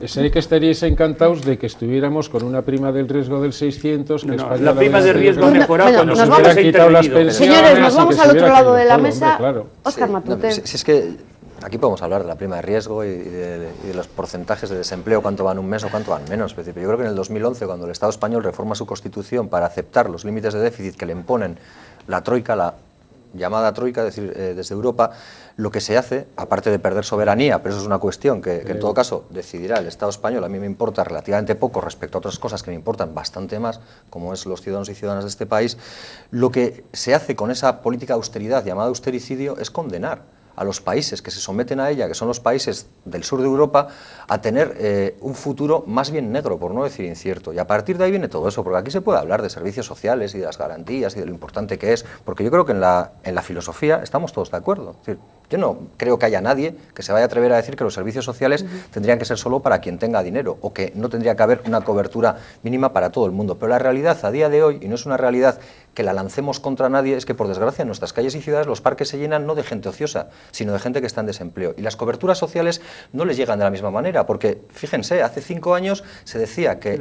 S5: sé que estaríais encantados de que estuviéramos con una prima del riesgo del 600, que
S3: No,
S5: España
S3: la prima de riesgo
S1: Bueno,
S3: mejorado
S1: bueno,
S3: cuando
S1: nos
S3: se
S1: vamos-
S3: hubiera
S5: quitado las
S3: intervenido.
S5: pensiones.
S1: Señores, nos
S5: y
S1: vamos
S5: que
S1: al
S5: se
S1: otro
S5: hubiera
S1: lado de
S5: caído
S1: la
S5: todo,
S1: mesa.
S5: hombre, claro.
S1: Óscar
S4: Sí,
S1: Matute.
S4: si es que aquí podemos hablar de la prima de riesgo y de los porcentajes de desempleo, cuánto van un mes o cuánto van menos. Es decir, yo creo que en el 2011, cuando el Estado español reforma su Constitución para aceptar los límites de déficit que le imponen la Troika, la llamada Troika, es decir, desde Europa, lo que se hace, aparte de perder soberanía, pero eso es una cuestión que en todo caso decidirá el Estado español, a mí me importa relativamente poco respecto a otras cosas que me importan bastante más, como es los ciudadanos y ciudadanas de este país, lo que se hace con esa política de austeridad llamada austericidio es condenar a los países que se someten a ella, que son los países del sur de Europa, a tener un futuro más bien negro, por no decir incierto. Y a partir de ahí viene todo eso, porque aquí se puede hablar de servicios sociales y de las garantías y de lo importante que es, porque yo creo que en la filosofía estamos todos de acuerdo. Es decir, yo no creo que haya nadie que se vaya a atrever a decir que los servicios sociales tendrían que ser solo para quien tenga dinero o que no tendría que haber una cobertura mínima para todo el mundo. Pero la realidad a día de hoy, y no es una realidad que la lancemos contra nadie, es que por desgracia en nuestras calles y ciudades los parques se llenan no de gente ociosa, sino de gente que está en desempleo. Y las coberturas sociales no les llegan de la misma manera, porque fíjense, hace 5 años se decía que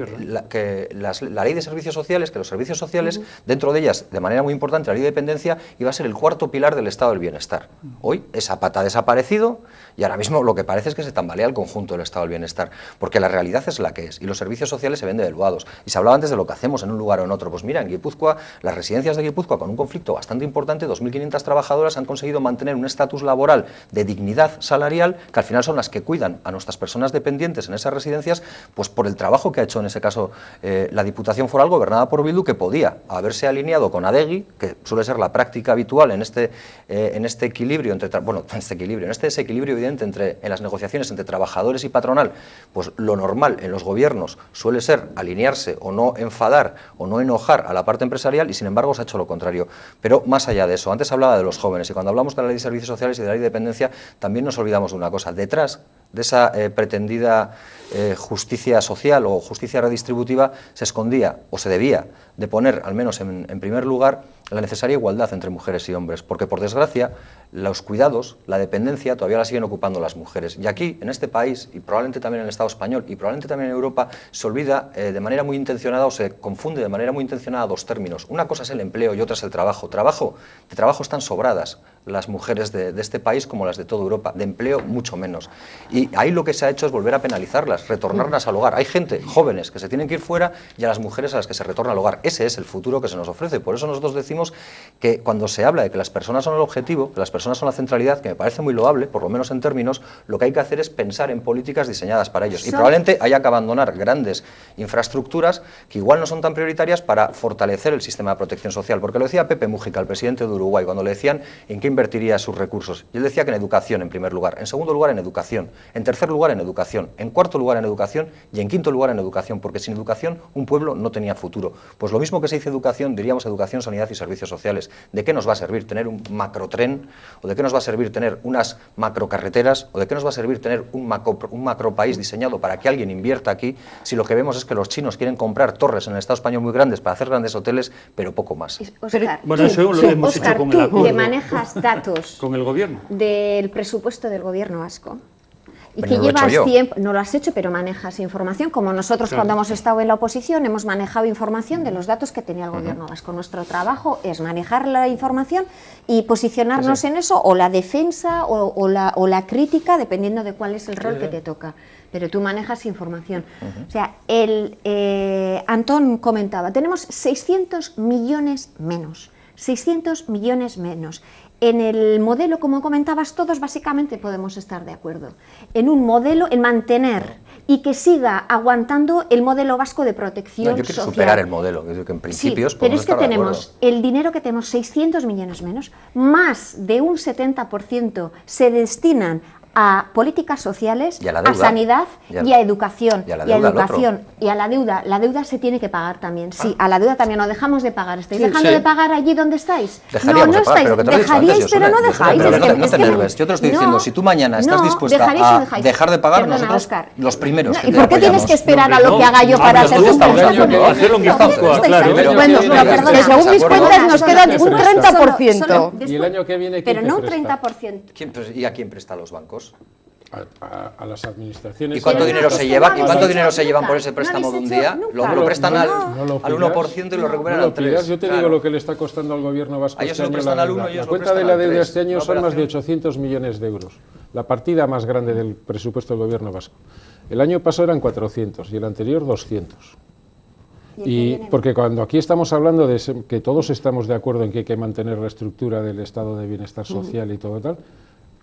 S4: la ley de servicios sociales, que los servicios sociales, dentro de ellas, de manera muy importante, la ley de dependencia, iba a ser el cuarto pilar del estado del bienestar. Hoy esa pata ha desaparecido y ahora mismo lo que parece es que se tambalea el conjunto del estado del bienestar, porque la realidad es la que es y los servicios sociales se ven devaluados. Y se hablaba antes de lo que hacemos en un lugar o en otro. Pues mira, en Guipúzcoa, las residencias de Guipúzcoa, con un conflicto bastante importante, 2.500 trabajadoras han conseguido mantener un estatus laboral de dignidad salarial, que al final son las que cuidan a nuestras personas dependientes en esas residencias, pues por el trabajo que ha hecho en ese caso la Diputación Foral gobernada por Bildu, que podía haberse alineado con Adegi, que suele ser la práctica habitual en este equilibrio entre en este desequilibrio evidente en las negociaciones entre trabajadores y patronal. Pues lo normal en los gobiernos suele ser alinearse o no enfadar o no enojar a la parte empresarial, y sin embargo se ha hecho lo contrario. Pero más allá de eso, antes hablaba de los jóvenes, y cuando hablamos de la ley de servicios sociales y de la ley de dependencia también nos olvidamos de una cosa: detrás de esa pretendida justicia social o justicia redistributiva se escondía, o se debía de poner, al menos en primer lugar, la necesaria igualdad entre mujeres y hombres, porque por desgracia los cuidados, la dependencia todavía la siguen ocupando las mujeres. Y aquí, en este país, y probablemente también en el Estado español, y probablemente también en Europa, se olvida de manera muy intencionada, o se confunde de manera muy intencionada, dos términos. Una cosa es el empleo y otra es el trabajo. De trabajo están sobradas las mujeres de este país como las de toda Europa, de empleo mucho menos. Y ahí lo que se ha hecho es volver a penalizarlas, retornarlas al hogar. Hay gente, jóvenes, que se tienen que ir fuera, y a las mujeres a las que se retorna al hogar. Ese es el futuro que se nos ofrece. Por eso nosotros decimos que cuando se habla de que las personas son el objetivo, que las personas personas son la centralidad, que me parece muy loable, por lo menos en términos, lo que hay que hacer es pensar en políticas diseñadas para ellos. Y probablemente haya que abandonar grandes infraestructuras que igual no son tan prioritarias para fortalecer el sistema de protección social. Porque lo decía Pepe Mújica, el presidente de Uruguay, cuando le decían en qué invertiría sus recursos. Y él decía que en educación, en primer lugar. En segundo lugar, en educación. En tercer lugar, en educación. En cuarto lugar, en educación. Y en quinto lugar, en educación. Porque sin educación, un pueblo no tenía futuro. Pues lo mismo que se dice educación, diríamos educación, sanidad y servicios sociales. ¿De qué nos va a servir tener un macrotren? ¿O de qué nos va a servir tener unas macrocarreteras? ¿O de qué nos va a servir tener un macropaís diseñado para que alguien invierta aquí, si lo que vemos es que los chinos quieren comprar torres en el Estado español muy grandes para hacer grandes hoteles, pero poco más?
S2: Óscar,
S3: bueno, eso lo hemos hecho con el acuerdo.
S2: Tú que manejas datos
S3: con el gobierno
S2: del presupuesto del gobierno vasco y
S4: Pero
S2: que
S4: no lo he hecho
S2: llevas
S4: yo.
S2: tiempo, no lo has hecho, pero manejas información, como nosotros
S3: Claro.
S2: cuando hemos estado en la oposición hemos manejado información de los datos que tenía el gobierno vasco. Nuestro trabajo es manejar la información y posicionarnos en eso, o la defensa o la crítica, dependiendo de cuál es el rol que te toca. Pero tú manejas información. O sea, Antón comentaba, tenemos 600 millones menos. 600 millones menos. En el modelo, como comentabas, todos básicamente podemos estar de acuerdo. En un modelo, en mantener y que siga aguantando el modelo vasco de protección
S4: No, yo quiero
S2: social.
S4: superar el modelo, que en principios
S2: Sí, pero
S4: podemos
S2: es que
S4: estar de
S2: tenemos
S4: acuerdo.
S2: el dinero que tenemos, 600 millones menos, más de un 70% se destinan a políticas sociales,
S4: Y a la
S2: a
S4: deuda.
S2: sanidad
S4: Y a-
S2: y a educación.
S4: y a la deuda, al otro.
S2: Y a la deuda. La deuda se tiene que pagar también. Sí, a la deuda también. No dejamos de pagar. ¿Estáis dejando
S3: sí.
S2: de pagar allí donde estáis?
S4: Dejaríamos
S2: no
S4: de pagar,
S2: estáis.
S4: pero que te lo he dicho antes,
S2: Dejaríais, pero no
S4: Josune,
S2: dejáis.
S4: pero
S2: Es
S4: no
S2: que-
S4: te
S2: es que
S4: enerves. Yo te lo estoy diciendo, si tú mañana estás dispuesta
S2: dejaréis o
S4: a
S2: dejáis.
S4: dejar de pagar,
S2: Perdona,
S4: nosotros
S2: Óscar.
S4: los primeros que
S2: ¿Y
S4: te
S2: por qué tienes
S4: apoyamos.
S2: que esperar a lo
S3: No,
S2: que haga yo
S3: no,
S2: para
S3: no,
S2: hacer
S3: no,
S2: un
S3: no,
S2: presupuesto?
S3: no, hacerlo en guipúzcoa, claro.
S2: Bueno,
S4: Pero-
S2: no, perdona.
S3: que según mis
S1: cuentas nos quedan un
S2: Solo-
S1: 30%.
S2: solo
S5: ¿Y el
S2: después-
S5: año que viene quién
S2: Pero
S5: te
S2: no un
S5: presta?
S2: 30%.
S4: ¿Y a quién prestan los bancos?
S5: A las administraciones.
S4: ¿Y cuánto
S2: Pero
S4: dinero
S2: no,
S4: se
S2: es que
S4: llevan?
S2: no
S4: ¿Y
S2: habéis
S4: cuánto
S2: hecho
S4: dinero se llevan
S2: nunca.
S4: por ese
S2: No
S4: préstamo de
S2: habéis
S4: un
S2: hecho
S4: día?
S2: nunca.
S4: Lo prestan al
S5: No lo
S4: 1% y lo recuperan
S5: no
S4: al
S5: lo pidas.
S4: 3%.
S5: Yo te digo lo que le está costando al gobierno vasco
S4: A ellos
S5: este
S4: lo
S5: año
S4: prestan
S5: la
S4: al
S5: deuda.
S4: uno y ellos
S5: La
S4: lo
S5: cuenta
S4: prestan
S5: de la
S4: al
S5: deuda
S4: 3.
S5: este año
S4: La
S5: son más de
S4: operación.
S5: 800 millones de euros. La partida más grande del presupuesto del gobierno vasco. El año pasado eran 400 y el anterior 200. Y porque cuando aquí estamos hablando de que todos estamos de acuerdo en que hay que mantener la estructura del estado de bienestar social y todo tal,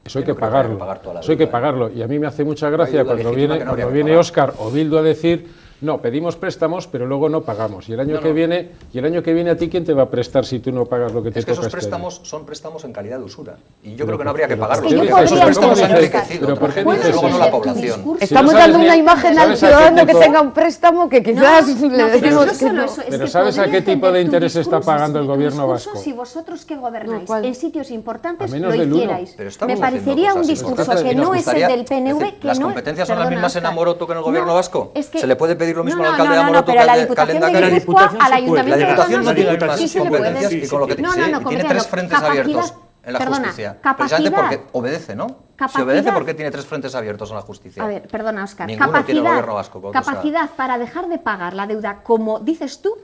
S5: eso hay
S4: Yo
S5: que
S4: no creo que haya que
S5: pagarlo.
S4: pagar toda la
S5: Eso hay que
S4: deuda, ¿eh?
S5: pagarlo. Y a mí me hace mucha gracia
S4: deuda
S5: cuando
S4: legítima
S5: viene,
S4: que no habría
S5: cuando
S4: que
S5: viene
S4: pagar.
S5: Óscar o Bildu a decir, no, pedimos préstamos, pero luego no pagamos. Y el año que viene, a ti quién te va a prestar si tú no pagas lo que te
S4: Es que
S5: toca
S4: esos
S5: este año?
S4: préstamos son préstamos en calidad de usura. Y yo creo que no habría que pagarlos.
S2: Es que yo
S4: porque esos
S2: podría
S4: préstamos han
S2: entender,
S4: enriquecido.
S5: pero ¿por qué
S4: otros,
S5: dices
S4: luego no
S5: eso?
S4: la
S2: Tu
S4: población.
S2: discurso-
S5: Si
S1: Estamos
S5: no sabes
S1: dando
S5: ni-
S1: una imagen al
S5: ¿sabes a qué
S1: ciudadano que
S5: tipo-
S1: tenga un préstamo que quizás le
S2: pero
S1: decimos
S2: no
S1: que
S2: solo
S1: no.
S2: eso, es
S5: Pero
S2: que
S5: ¿sabes a
S2: podría
S5: qué tipo
S2: entender
S5: de
S2: tu
S5: interés está
S2: discurso
S5: pagando el
S2: si tu
S5: gobierno
S2: discurso,
S5: vasco?
S2: Si vosotros que gobernáis
S1: No, ¿cuál?
S2: en sitios importantes
S5: A menos
S2: lo
S5: del uno.
S2: hicierais.
S4: Pero estamos
S2: Me parecería
S4: haciendo
S2: un
S4: cosas,
S2: discurso
S4: cosas
S2: que
S4: nos
S2: no es el
S4: gustaría-
S2: del PNV,
S4: es decir,
S2: que
S4: ¿las
S2: no
S4: competencias son las
S2: perdona,
S4: mismas en
S2: Óscar.
S4: Amoroto que en el gobierno vasco?
S2: es que-
S4: ¿Se le puede pedir lo mismo
S2: No,
S4: al alcalde de
S2: no, no,
S4: Amoroto
S2: pero
S4: que
S2: a la
S4: al
S2: Diputación de
S4: Endacari?
S2: Guipúzcoa, al
S3: La
S2: Ayuntamiento
S4: La
S2: de
S4: Diputación no
S2: Donosti,
S4: tiene las mismas
S2: sí se le puede.
S4: competencias y con lo que
S2: No, no,
S4: tiene
S2: competencia
S4: tres
S2: no.
S4: frentes abiertos en la
S2: Perdona,
S4: justicia.
S2: capacidad-
S4: Precisamente porque obedece, ¿no? Si
S2: capacidad-
S4: obedece, ¿por qué tiene tres frentes abiertos en la justicia?
S2: A ver, perdona, Óscar.
S4: Ninguno tiene el gobierno vasco, con que
S2: Capacidad para dejar de pagar la deuda, como dices tú,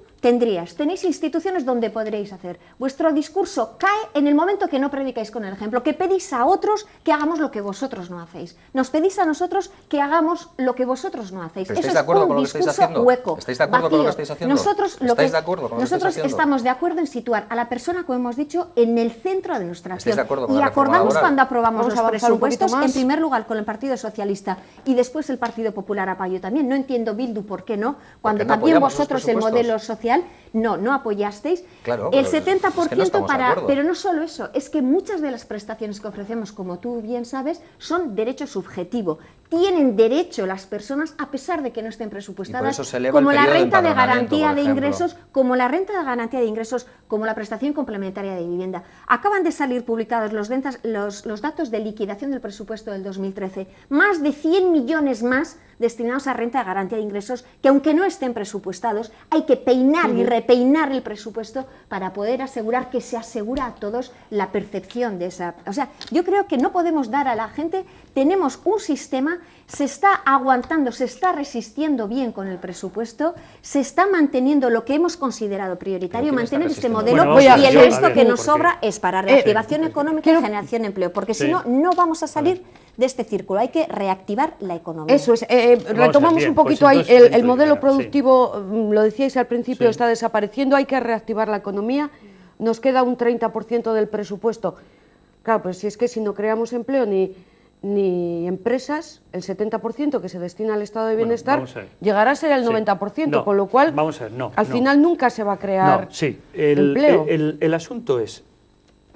S2: tenéis instituciones donde podréis hacer. Vuestro discurso cae en el momento que no predicáis con el ejemplo, que pedís a otros que hagamos lo que vosotros no hacéis. Nos pedís a nosotros que hagamos lo que vosotros no hacéis.
S4: ¿Pero
S2: Eso
S4: estáis
S2: es
S4: de acuerdo
S2: un
S4: con lo que estáis
S2: discurso
S4: haciendo?
S2: hueco,
S4: ¿Estáis de acuerdo con lo que
S2: vacío.
S4: estáis haciendo?
S2: Nosotros,
S4: ¿Estáis de acuerdo con lo que estáis
S2: nosotros
S4: haciendo?
S2: estamos de acuerdo en situar a la persona, como hemos dicho, en el centro de nuestra
S4: ¿Estáis
S2: acción.
S4: de acuerdo con
S2: Y
S4: la reforma
S2: acordamos
S4: laboral?
S2: cuando aprobamos
S1: Vamos a
S2: los
S1: avanzar un poquito
S2: presupuestos,
S1: más.
S2: en primer lugar con el Partido Socialista y después el Partido Popular apoyó también. No entiendo, Bildu, por qué no. Cuando
S4: no
S2: también
S4: apoyamos los
S2: vosotros el
S4: presupuestos?
S2: modelo social, no apoyasteis.
S4: Claro,
S2: el
S4: pero
S2: 70%
S4: es que no estamos de
S2: para...
S4: acuerdo.
S2: Pero no solo eso, es que muchas de las prestaciones que ofrecemos, como tú bien sabes, son derecho subjetivo. Tienen derecho las personas, a pesar de que no estén presupuestadas,
S4: eso se eleva
S2: como
S4: el
S2: la
S4: periodo de
S2: renta de
S4: empadronamiento,
S2: garantía
S4: por
S2: de
S4: ejemplo.
S2: ingresos, como la renta de garantía de ingresos, como la prestación complementaria de vivienda. Acaban de salir publicados los datos de liquidación del presupuesto del 2013. Más de 100 millones más destinados a renta de garantía de ingresos, que aunque no estén presupuestados, hay que peinar y repeinar el presupuesto para poder asegurar que se asegura a todos la percepción de esa... O sea, yo creo que no podemos dar a la gente... Tenemos un sistema, se está aguantando, se está resistiendo bien con el presupuesto, se está manteniendo lo que hemos considerado prioritario,
S4: ¿Pero quién está
S2: mantener este
S4: resistiendo?
S2: modelo,
S3: Bueno, vamos
S2: y
S3: a
S2: el
S3: ver,
S2: resto
S3: a ver,
S2: que nos
S3: porque-
S2: sobra es para reactivación económica y generación de empleo, porque
S3: Sí.
S2: si no, no vamos a salir de este círculo, hay que reactivar la economía.
S1: Eso es,
S3: a ver,
S1: retomamos
S3: bien,
S1: un poquito
S3: pues
S1: ahí,
S3: entonces,
S1: el
S3: dentro
S1: modelo
S3: de-
S1: productivo, lo decíais al principio,
S3: Sí.
S1: está desapareciendo, hay que reactivar la economía, nos queda un 30% del presupuesto. Claro, pues si es que si no creamos empleo ni empresas, el 70% que se destina al estado de bienestar llegará a ser el 90%,
S3: No,
S1: con lo cual
S3: vamos a ver, no,
S1: al final nunca se va a crear
S3: no, sí,
S1: empleo.
S3: El asunto es,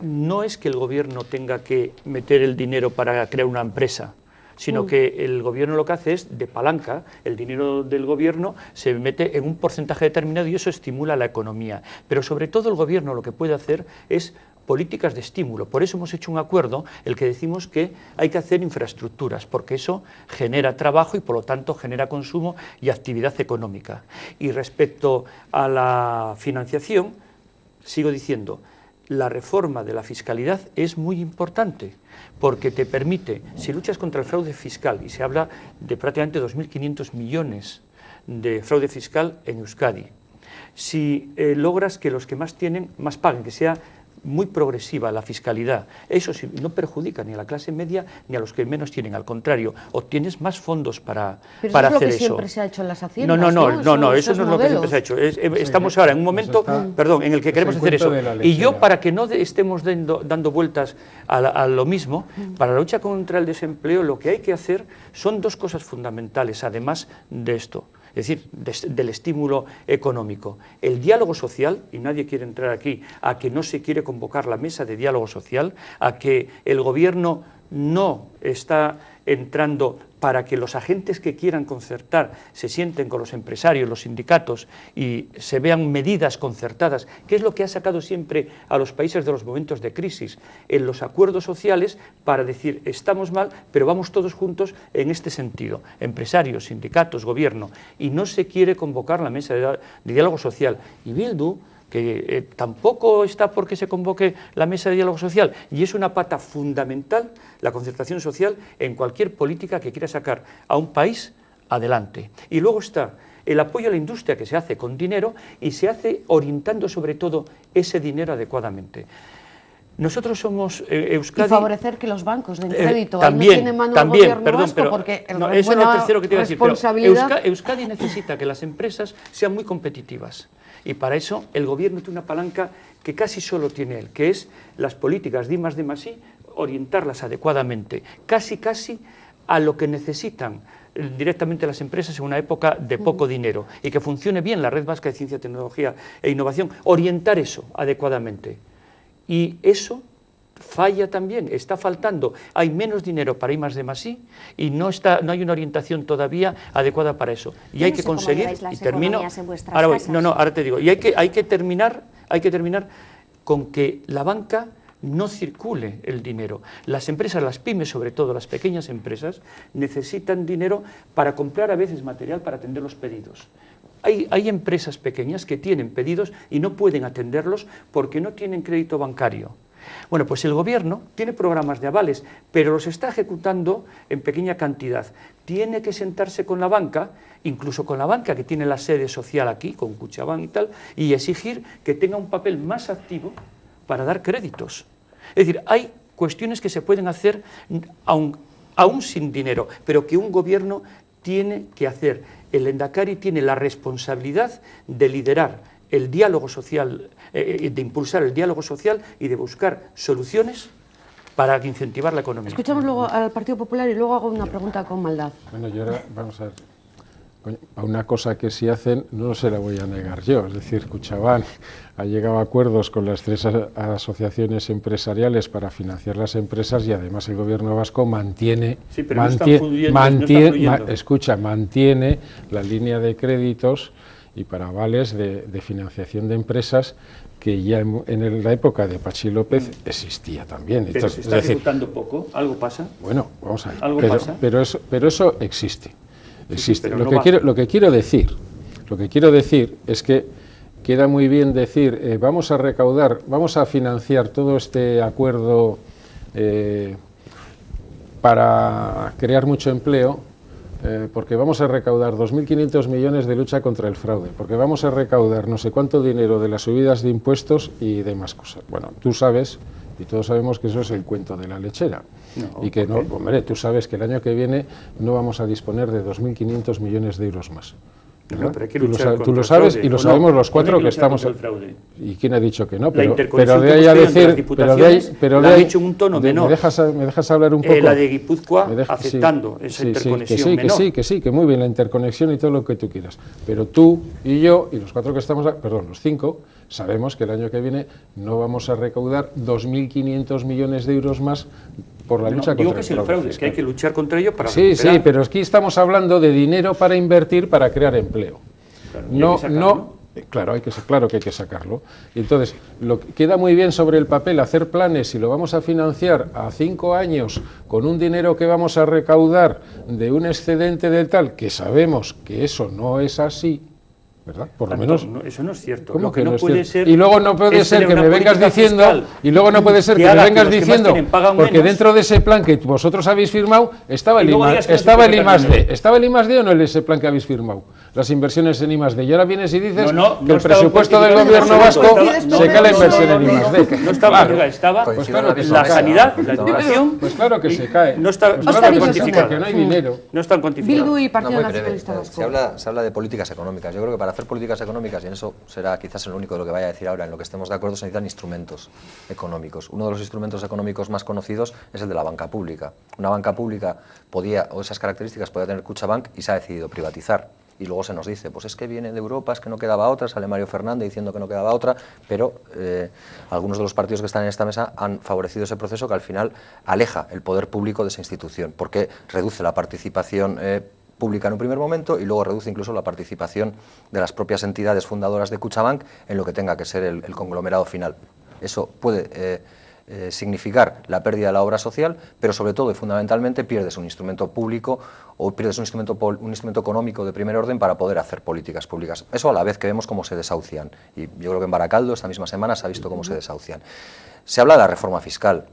S3: no es que el gobierno tenga que meter el dinero para crear una empresa, sino que el gobierno lo que hace es, de palanca, el dinero del gobierno se mete en un porcentaje determinado y eso estimula la economía. Pero sobre todo el gobierno lo que puede hacer es políticas de estímulo. Por eso hemos hecho un acuerdo en el que decimos que hay que hacer infraestructuras, porque eso genera trabajo y por lo tanto genera consumo y actividad económica. Y respecto a la financiación, sigo diciendo, la reforma de la fiscalidad es muy importante, porque te permite, si luchas contra el fraude fiscal, y se habla de prácticamente 2.500 millones de fraude fiscal en Euskadi, si logras que los que más tienen, más paguen, que sea muy progresiva la fiscalidad, eso sí, no perjudica ni a la clase media ni a los que menos tienen, al contrario, obtienes más fondos para hacer eso.
S1: Pero eso es lo que siempre se ha hecho en las haciendas,
S3: no, eso no es lo que siempre se ha hecho. Estamos ahora en un momento, perdón, en el que queremos hacer eso. Y yo, para que no estemos dando vueltas a lo mismo, para la lucha contra el desempleo, lo que hay que hacer son dos cosas fundamentales, además de esto. Es decir, del estímulo económico. El diálogo social, y nadie quiere entrar aquí, a que no se quiere convocar la mesa de diálogo social, a que el gobierno no está entrando para que los agentes que quieran concertar se sienten con los empresarios, los sindicatos y se vean medidas concertadas, que es lo que ha sacado siempre a los países de los momentos de crisis, en los acuerdos sociales para decir estamos mal, pero vamos todos juntos en este sentido, empresarios, sindicatos, gobierno, y no se quiere convocar la mesa de diálogo social. Y Bildu, que tampoco está porque se convoque la mesa de diálogo social, y es una pata fundamental, la concertación social, en cualquier política que quiera sacar a un país adelante. Y luego está el apoyo a la industria, que se hace con dinero, y se hace orientando sobre todo ese dinero adecuadamente. Nosotros somos Euskadi...
S1: Y favorecer que los bancos den crédito.
S3: También,
S1: no tiene mano el gobierno vasco, porque
S3: no, eso es lo tercero que te iba a decir, pero Euskadi necesita que las empresas sean muy competitivas. Y para eso el gobierno tiene una palanca que casi solo tiene él, que es las políticas de I+D+I, orientarlas adecuadamente, casi a lo que necesitan directamente las empresas en una época de poco dinero, y que funcione bien la Red Vasca de Ciencia, Tecnología e Innovación, orientar eso adecuadamente. Y eso falla también, está faltando, hay menos dinero para I+D+I y no hay una orientación todavía adecuada para eso. Y hay que conseguir, y termino, ahora te digo, y hay que terminar con que la banca no circule el dinero. Las empresas, las pymes, sobre todo las pequeñas empresas, necesitan dinero para comprar a veces material para atender los pedidos. Hay empresas pequeñas que tienen pedidos y no pueden atenderlos porque no tienen crédito bancario. Bueno, pues el gobierno tiene programas de avales, pero los está ejecutando en pequeña cantidad. Tiene que sentarse con la banca, incluso con la banca que tiene la sede social aquí, con Kutxabank y tal, y exigir que tenga un papel más activo para dar créditos. Es decir, hay cuestiones que se pueden hacer aún sin dinero, pero que un gobierno tiene que hacer. El Lehendakari tiene la responsabilidad de liderar el diálogo social, de impulsar el diálogo social y de buscar soluciones para incentivar la economía.
S1: Escuchamos luego al Partido Popular y luego hago una pregunta con maldad.
S5: Bueno, yo ahora, vamos a ver, a una cosa que sí hacen, no se la voy a negar yo, es decir, Kutxabank ha llegado a acuerdos con las 3 asociaciones empresariales para financiar las empresas y además el gobierno vasco mantiene la línea de créditos y para avales de financiación de empresas que ya en la época de Patxi López existía también.
S3: Pero se está ejecutando poco, ¿algo pasa?
S5: Bueno, vamos a ver,
S3: ¿Algo pasa?
S5: pero eso existe. Existe.
S3: Sí,
S5: lo que quiero decir es que queda muy bien decir, vamos a financiar todo este acuerdo para crear mucho empleo, porque vamos a recaudar 2.500 millones de lucha contra el fraude, porque vamos a recaudar no sé cuánto dinero de las subidas de impuestos y demás cosas. Bueno, tú sabes, y todos sabemos que eso es el cuento de la lechera. No, y que no, hombre, tú sabes que el año que viene no vamos a disponer de 2.500 millones de euros más.
S3: No, pero hay que
S5: Tú
S3: luchar
S5: lo
S3: contra el
S5: sabes
S3: fraude,
S5: y lo
S3: ¿o no?
S5: sabemos los
S3: ¿Dónde hay
S5: cuatro que
S3: luchar
S5: estamos.
S3: contra el fraude?
S5: ¿Y quién ha dicho que no?
S3: La
S5: Pero
S3: interconexión
S5: de
S3: que
S5: ahí a
S3: hemos tenido
S5: decir,
S3: entre las diputaciones la han hecho en un tono menor.
S5: ¿Me dejas hablar un poco?
S3: La de Guipúzcoa aceptando
S5: sí,
S3: esa
S5: sí,
S3: interconexión menor.
S5: que muy bien, la interconexión y todo lo que tú quieras. Pero tú y yo y los cuatro que estamos, los cinco, sabemos que el año que viene no vamos a recaudar 2.500 millones de euros más por la lucha
S3: digo
S5: contra
S3: que es el fraude, que hay que luchar contra ello para
S5: Sí,
S3: recuperar.
S5: pero aquí estamos hablando de dinero para invertir, para crear empleo.
S3: Claro,
S5: Claro que hay que sacarlo. Y entonces, queda muy bien sobre el papel hacer planes y lo vamos a financiar a 5 años con un dinero que vamos a recaudar de un excedente del tal, que sabemos que eso no es así, ¿verdad? Por lo menos.
S3: No, eso no es cierto.
S5: ¿Cómo
S3: Lo que
S5: no
S3: no
S5: es
S3: puede
S5: cierto?
S3: ser.
S5: Y luego no puede ser que me vengas diciendo. Y luego no puede ser que me vengas diciendo. Porque dentro de ese plan que vosotros habéis firmado estaba el I+D o no ese plan que habéis firmado. Las inversiones en I+D. Y ahora vienes y dices que el presupuesto del gobierno vasco se cae la inversión en I+D.
S3: No estaba, estaba la sanidad, la educación.
S5: Pues claro que se cae.
S3: No está
S5: cuantificado. Porque no hay dinero.
S3: No están cuantificados.
S1: Bildu y Partido
S4: muy breve.
S1: Nacionalista Vasco.
S4: Se habla de políticas económicas. Yo creo que para hacer políticas económicas, y en eso será quizás lo único de lo que vaya a decir ahora, en lo que estemos de acuerdo, se necesitan instrumentos económicos. Uno de los instrumentos económicos más conocidos es el de la banca pública. Una banca pública esas características podía tener Kutxabank y se ha decidido privatizar. Y luego se nos dice, pues es que viene de Europa, es que no quedaba otra, sale Mario Fernández diciendo que no quedaba otra, pero algunos de los partidos que están en esta mesa han favorecido ese proceso que al final aleja el poder público de esa institución, porque reduce la participación pública en un primer momento y luego reduce incluso la participación de las propias entidades fundadoras de Kutxabank en lo que tenga que ser el conglomerado final. Eso puede significar la pérdida de la obra social, pero sobre todo y fundamentalmente pierdes un instrumento público o pierdes un instrumento económico de primer orden para poder hacer políticas públicas. Eso a la vez que vemos cómo se desahucian. Y yo creo que en Baracaldo esta misma semana se ha visto cómo se desahucian. Se habla de la reforma fiscal.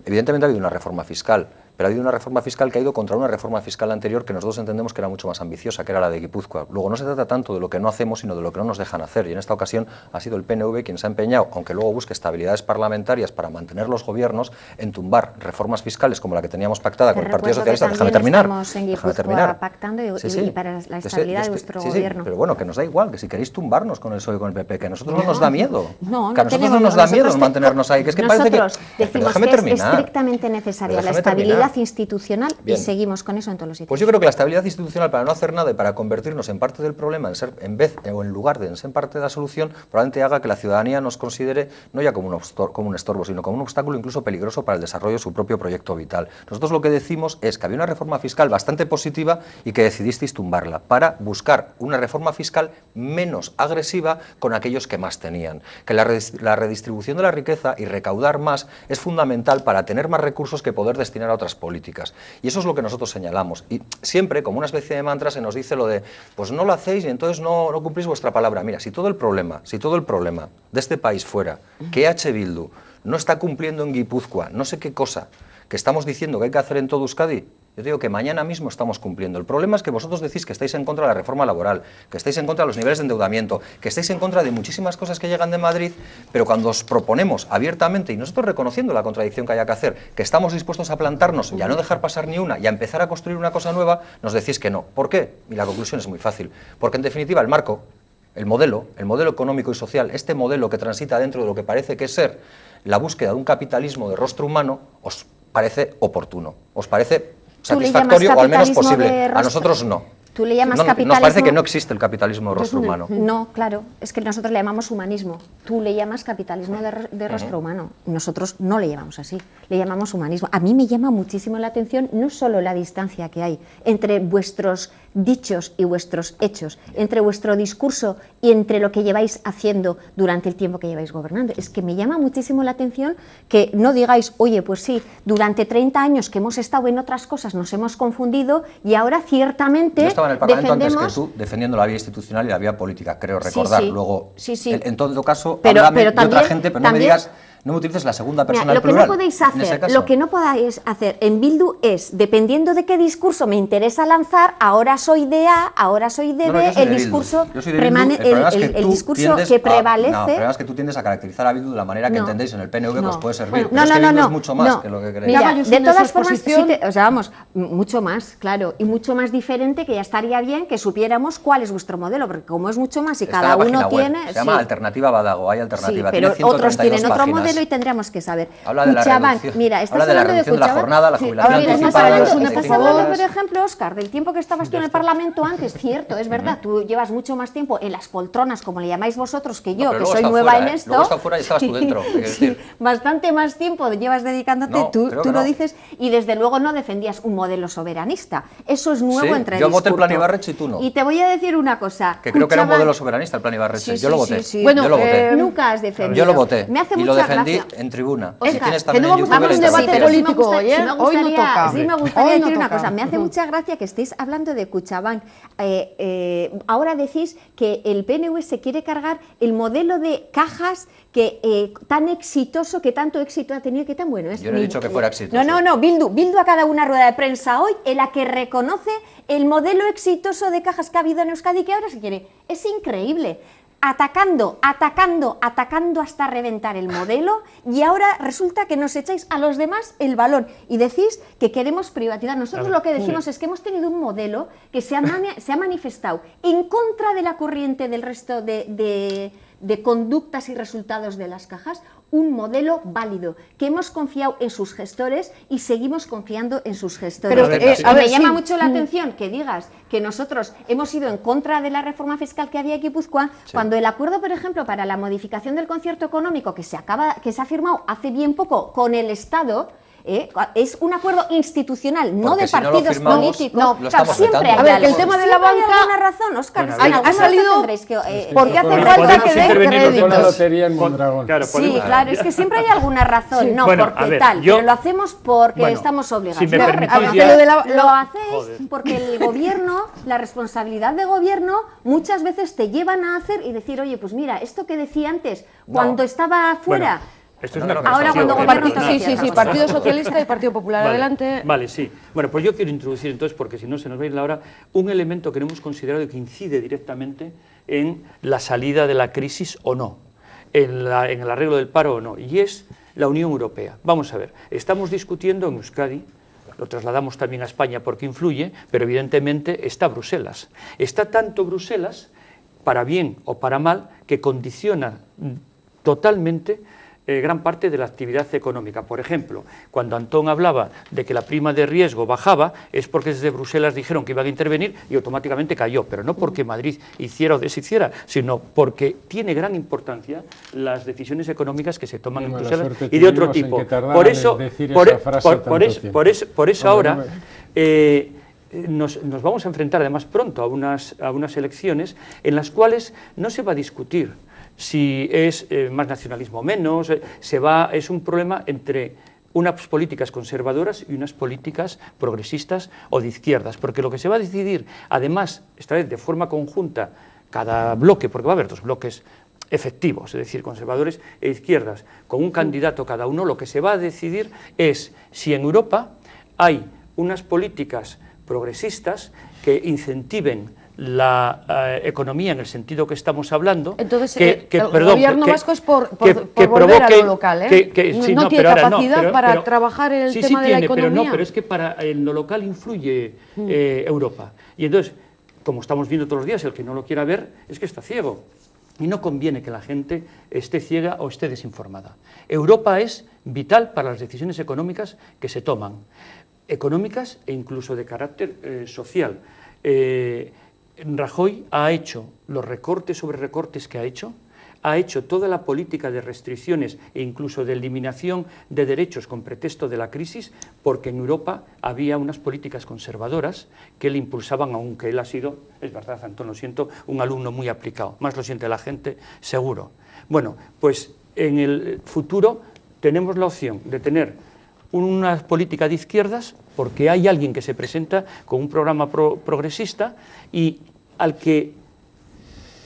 S4: Evidentemente ha habido una reforma fiscal, pero ha habido una reforma fiscal que ha ido contra una reforma fiscal anterior que nosotros entendemos que era mucho más ambiciosa, que era la de Guipúzcoa. Luego no se trata tanto de lo que no hacemos, sino de lo que no nos dejan hacer. Y en esta ocasión ha sido el PNV quien se ha empeñado, aunque luego busque estabilidades parlamentarias para mantener los gobiernos, en tumbar reformas fiscales como la que teníamos pactada con el Partido Socialista. Déjame terminar.
S2: Estamos en Guipúzcoa pactando y para la estabilidad de vuestro gobierno.
S4: Pero bueno, que nos da igual, que si queréis tumbarnos con el PSOE y con el PP, que a nosotros no nos da miedo.
S2: No,
S4: que a nosotros no nos da miedo mantenernos ahí. Que es que parece que.
S2: Decimos que es estrictamente necesaria la estabilidad institucional. Bien. Y seguimos con eso en todos los sitios.
S4: Pues yo creo que la estabilidad institucional, para no hacer nada y para convertirnos en parte del problema, en lugar de ser parte de la solución, probablemente haga que la ciudadanía nos considere no ya como un estorbo, sino como un obstáculo incluso peligroso para el desarrollo de su propio proyecto vital. Nosotros lo que decimos es que había una reforma fiscal bastante positiva y que decidisteis tumbarla para buscar una reforma fiscal menos agresiva con aquellos que más tenían. Que la redistribución de la riqueza y recaudar más es fundamental para tener más recursos que poder destinar a otras políticas. Y eso es lo que nosotros señalamos. Y siempre, como una especie de mantra, se nos dice lo de, pues no lo hacéis y entonces no cumplís vuestra palabra. Mira, si todo el problema de este país fuera que EH Bildu no está cumpliendo en Guipúzcoa, no sé qué cosa, que estamos diciendo que hay que hacer en todo Euskadi, yo digo que mañana mismo estamos cumpliendo. El problema es que vosotros decís que estáis en contra de la reforma laboral, que estáis en contra de los niveles de endeudamiento, que estáis en contra de muchísimas cosas que llegan de Madrid, pero cuando os proponemos abiertamente, y nosotros reconociendo la contradicción que haya que hacer, que estamos dispuestos a plantarnos y a no dejar pasar ni una y a empezar a construir una cosa nueva, nos decís que no. ¿Por qué? Y la conclusión es muy fácil. Porque en definitiva el marco, el modelo económico y social, este modelo que transita dentro de lo que parece que es ser la búsqueda de un capitalismo de rostro humano, os parece oportuno, os parece satisfactorio o al menos posible. A nosotros no.
S2: ¿Tú le llamas capitalismo?
S4: Nos parece que no existe el capitalismo de rostro humano.
S2: No, claro, es que nosotros le llamamos humanismo. Tú le llamas capitalismo de rostro humano. Nosotros no le llamamos así, le llamamos humanismo. A mí me llama muchísimo la atención no solo la distancia que hay entre vuestros dichos y vuestros hechos, entre vuestro discurso y entre lo que lleváis haciendo durante el tiempo que lleváis gobernando. Es que me llama muchísimo la atención que no digáis, oye, pues sí, durante 30 años que hemos estado en otras cosas nos hemos confundido y ahora ciertamente
S4: Yo estaba en el Parlamento antes que tú, defendiendo la vía institucional y la vía política, creo recordar.
S2: Sí.
S4: Luego,
S2: sí.
S4: en todo caso,
S2: pero
S4: háblame de
S2: también,
S4: otra gente, pero no me digas No me utilices la segunda persona
S2: Mira,
S4: del plural.
S2: Lo que no podáis hacer en Bildu es, dependiendo de qué discurso me interesa lanzar, ahora soy de A, ahora soy de B, el discurso el discurso que prevalece...
S4: No, el problema es que tú tiendes a caracterizar a Bildu de la manera que entendéis en el PNV que os puede servir.
S2: No,
S4: es mucho más que lo que queréis.
S2: Mira, de todas formas, o sea, vamos, mucho más, claro, y mucho más diferente, que ya estaría bien que supiéramos cuál es vuestro modelo, porque como es mucho más y cada uno tiene...
S4: Se llama Alternativa Badago, hay alternativa.
S2: Sí, pero otros tienen otro modelo y tendríamos que saber.
S4: Habla de la reducción,
S2: mira, estás
S4: habla de la
S2: hablando
S4: reducción de la jornada, la jubilación
S2: anticipada.
S4: anticipada.
S2: Estás hablando, por ejemplo, Óscar, del tiempo que estabas tú en el Parlamento antes, cierto, es verdad, tú llevas mucho más tiempo en las poltronas, como le llamáis vosotros, que yo, que soy nueva en esto.
S4: Luego estás fuera y estabas tú dentro.
S2: Sí, bastante más tiempo llevas dedicándote, tú lo dices, y desde luego no defendías un modelo soberanista. Eso es nuevo entre
S4: yo voté el plan Ibarretxe y tú no.
S2: Y te voy a decir una cosa.
S4: Que creo que era un modelo soberanista el plan Ibarretxe. Yo lo voté.
S2: Bueno,
S4: yo lo voté.
S2: Nunca has defendido.
S4: Yo lo voté.
S2: Me hace
S4: y
S2: mucha
S4: lo defendí
S2: gracia.
S4: en tribuna.
S2: Oscar,
S4: tienes
S1: que
S4: también
S1: no vamos a hacer un debate político hoy, ¿eh? Hoy no toca.
S2: Sí, me gustaría decir una cosa. Me hace mucha gracia que estéis hablando de Kutxabank. Ahora decís que el PNV se quiere cargar el modelo de cajas que tan exitoso, que tanto éxito ha tenido, que tan bueno es.
S4: Yo no he dicho que fuera exitoso.
S2: No, Bildu ha dado una rueda de prensa hoy en la que reconoce el modelo exitoso de cajas que ha habido en Euskadi, que ahora se quiere. Es increíble. Atacando hasta reventar el modelo, y ahora resulta que nos echáis a los demás el balón y decís que queremos privatizar. Nosotros lo que decimos es que hemos tenido un modelo que se ha manifestado en contra de la corriente del resto de conductas y resultados de las cajas, un modelo válido, que hemos confiado en sus gestores y seguimos confiando en sus gestores.
S1: Pero,
S2: me llama mucho la atención que digas que nosotros hemos ido en contra de la reforma fiscal que había en Guipúzcoa, cuando el acuerdo, por ejemplo, para la modificación del concierto económico que se ha firmado hace bien poco con el Estado, es un acuerdo institucional, porque no de partidos políticos.
S4: No,
S2: siempre hay
S1: a ver, que el tema de la banca...
S2: Hay alguna razón, Óscar,
S1: ha salido porque hace falta que den créditos.
S5: La lotería en Mondragón.
S2: Sí, claro, es que siempre hay alguna razón, porque pero lo hacemos porque estamos obligados.
S3: Si
S2: lo hacéis porque el gobierno, la responsabilidad de gobierno, muchas veces te llevan a hacer y decir, oye, pues mira, esto que decía antes, cuando estaba fuera...
S3: Esto es una
S2: ahora cuando
S1: Partido Socialista y Partido Popular, adelante.
S3: Vale, sí. Bueno, pues yo quiero introducir entonces, porque si no se nos va a ir la hora, un elemento que no hemos considerado y que incide directamente en la salida de la crisis o no, en el arreglo del paro o no, y es la Unión Europea. Vamos a ver, estamos discutiendo en Euskadi, lo trasladamos también a España porque influye, pero evidentemente está Bruselas. Está tanto Bruselas, para bien o para mal, que condiciona totalmente gran parte de la actividad económica. Por ejemplo, cuando Antón hablaba de que la prima de riesgo bajaba, es porque desde Bruselas dijeron que iban a intervenir y automáticamente cayó, pero no porque Madrid hiciera o deshiciera, sino porque tiene gran importancia las decisiones económicas que se toman en Bruselas y de otro tipo. Por eso ahora nos vamos a enfrentar además pronto a unas elecciones en las cuales no se va a discutir si es más nacionalismo o menos, es un problema entre unas políticas conservadoras y unas políticas progresistas o de izquierdas, porque lo que se va a decidir, además, esta vez de forma conjunta, cada bloque, porque va a haber dos bloques efectivos, es decir, conservadores e izquierdas, con un candidato cada uno, lo que se va a decidir es si en Europa hay unas políticas progresistas que incentiven la economía en el sentido que estamos hablando.
S1: Entonces, el gobierno vasco es por volver a lo local, ¿eh? No tiene capacidad para trabajar el tema de la economía.
S3: Pero es que para lo local influye Europa. Y entonces, como estamos viendo todos los días, el que no lo quiera ver es que está ciego. Y no conviene que la gente esté ciega o esté desinformada. Europa es vital para las decisiones económicas que se toman, económicas e incluso de carácter social. Rajoy ha hecho los recortes sobre recortes que ha hecho toda la política de restricciones e incluso de eliminación de derechos con pretexto de la crisis, porque en Europa había unas políticas conservadoras que le impulsaban, aunque él ha sido, es verdad, Antón, lo siento, un alumno muy aplicado, más lo siente la gente, seguro. Bueno, pues en el futuro tenemos la opción de tener una política de izquierdas, porque hay alguien que se presenta con un programa progresista y al que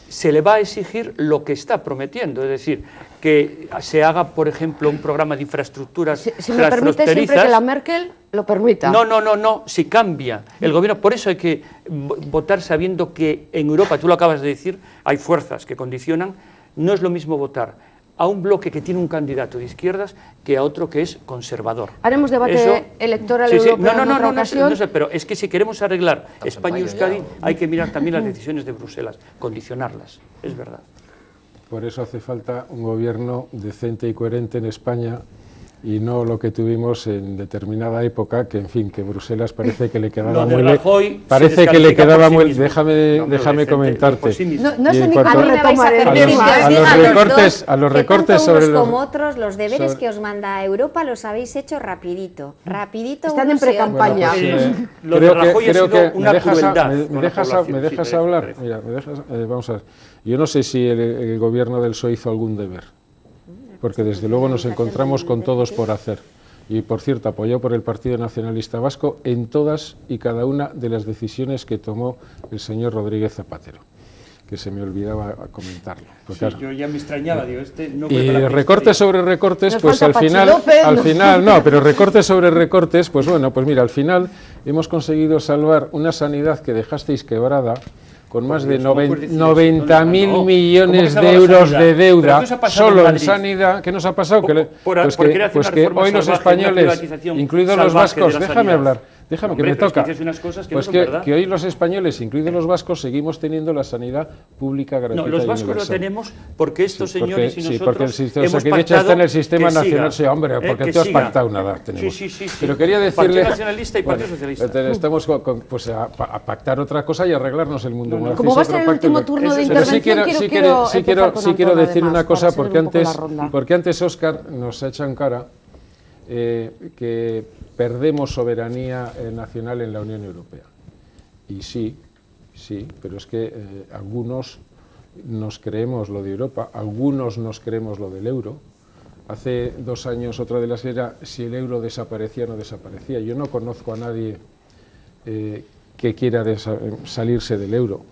S3: se le va a exigir lo que está prometiendo, es decir, que se haga, por ejemplo, un programa de infraestructuras
S1: si me permite siempre que la Merkel lo permita.
S3: No, si cambia el gobierno, por eso hay que votar sabiendo que en Europa, tú lo acabas de decir, hay fuerzas que condicionan, no es lo mismo votar a un bloque que tiene un candidato de izquierdas que a otro que es conservador.
S1: Haremos debate electoral europeo en otra ocasión.
S3: No sé, pero es que si queremos arreglar España y Euskadi, hay que mirar también las decisiones de Bruselas, condicionarlas, es verdad.
S5: Por eso hace falta un gobierno decente y coherente en España y no lo que tuvimos en determinada época, que en fin, que Bruselas parece que le quedaba muy déjame comentarte.
S2: No sé ni cómo retomar el tema.
S5: A los recortes sobre
S2: los como otros, los deberes que os manda Europa los habéis hecho rapidito.
S1: Están en precampaña.
S5: Creo que me dejas hablar. Mira, vamos a ver. Yo no sé si el gobierno del PSOE hizo algún deber, porque desde luego nos encontramos con todos por hacer. Y por cierto, apoyado por el Partido Nacionalista Vasco en todas y cada una de las decisiones que tomó el señor Rodríguez Zapatero, que se me olvidaba comentarlo.
S3: Pues claro, yo ya me extrañaba, digo, no
S5: y recortes sobre recortes, pues al final, pero recortes sobre recortes, pues bueno, pues mira, al final hemos conseguido salvar una sanidad que dejasteis quebrada, con más de 90.000 millones de euros de deuda solo en sanidad. ¿Qué nos ha pasado? Pues que hoy los españoles, incluidos los vascos, déjame hablar, déjame que me toca, pues que hoy los españoles, incluidos los vascos, seguimos teniendo la sanidad pública gratuita.
S3: No, los vascos lo tenemos porque estos señores y nosotros
S5: porque Osakidetza está en el sistema nacional. Sí, hombre, porque tú has pactado nada.
S3: Sí.
S5: Pero quería decirle...
S3: Partido Nacionalista y Partido Socialista.
S5: Estamos a pactar otra cosa y arreglarnos el mundo.
S1: Como va a ser el último turno de intervención,
S5: quiero decir una cosa, porque antes Óscar nos ha echado en cara que perdemos soberanía nacional en la Unión Europea. Y sí, pero es que algunos nos creemos lo de Europa, algunos nos creemos lo del euro. Hace 2 años otra de las era si el euro desaparecía o no desaparecía. Yo no conozco a nadie que quiera salirse del euro.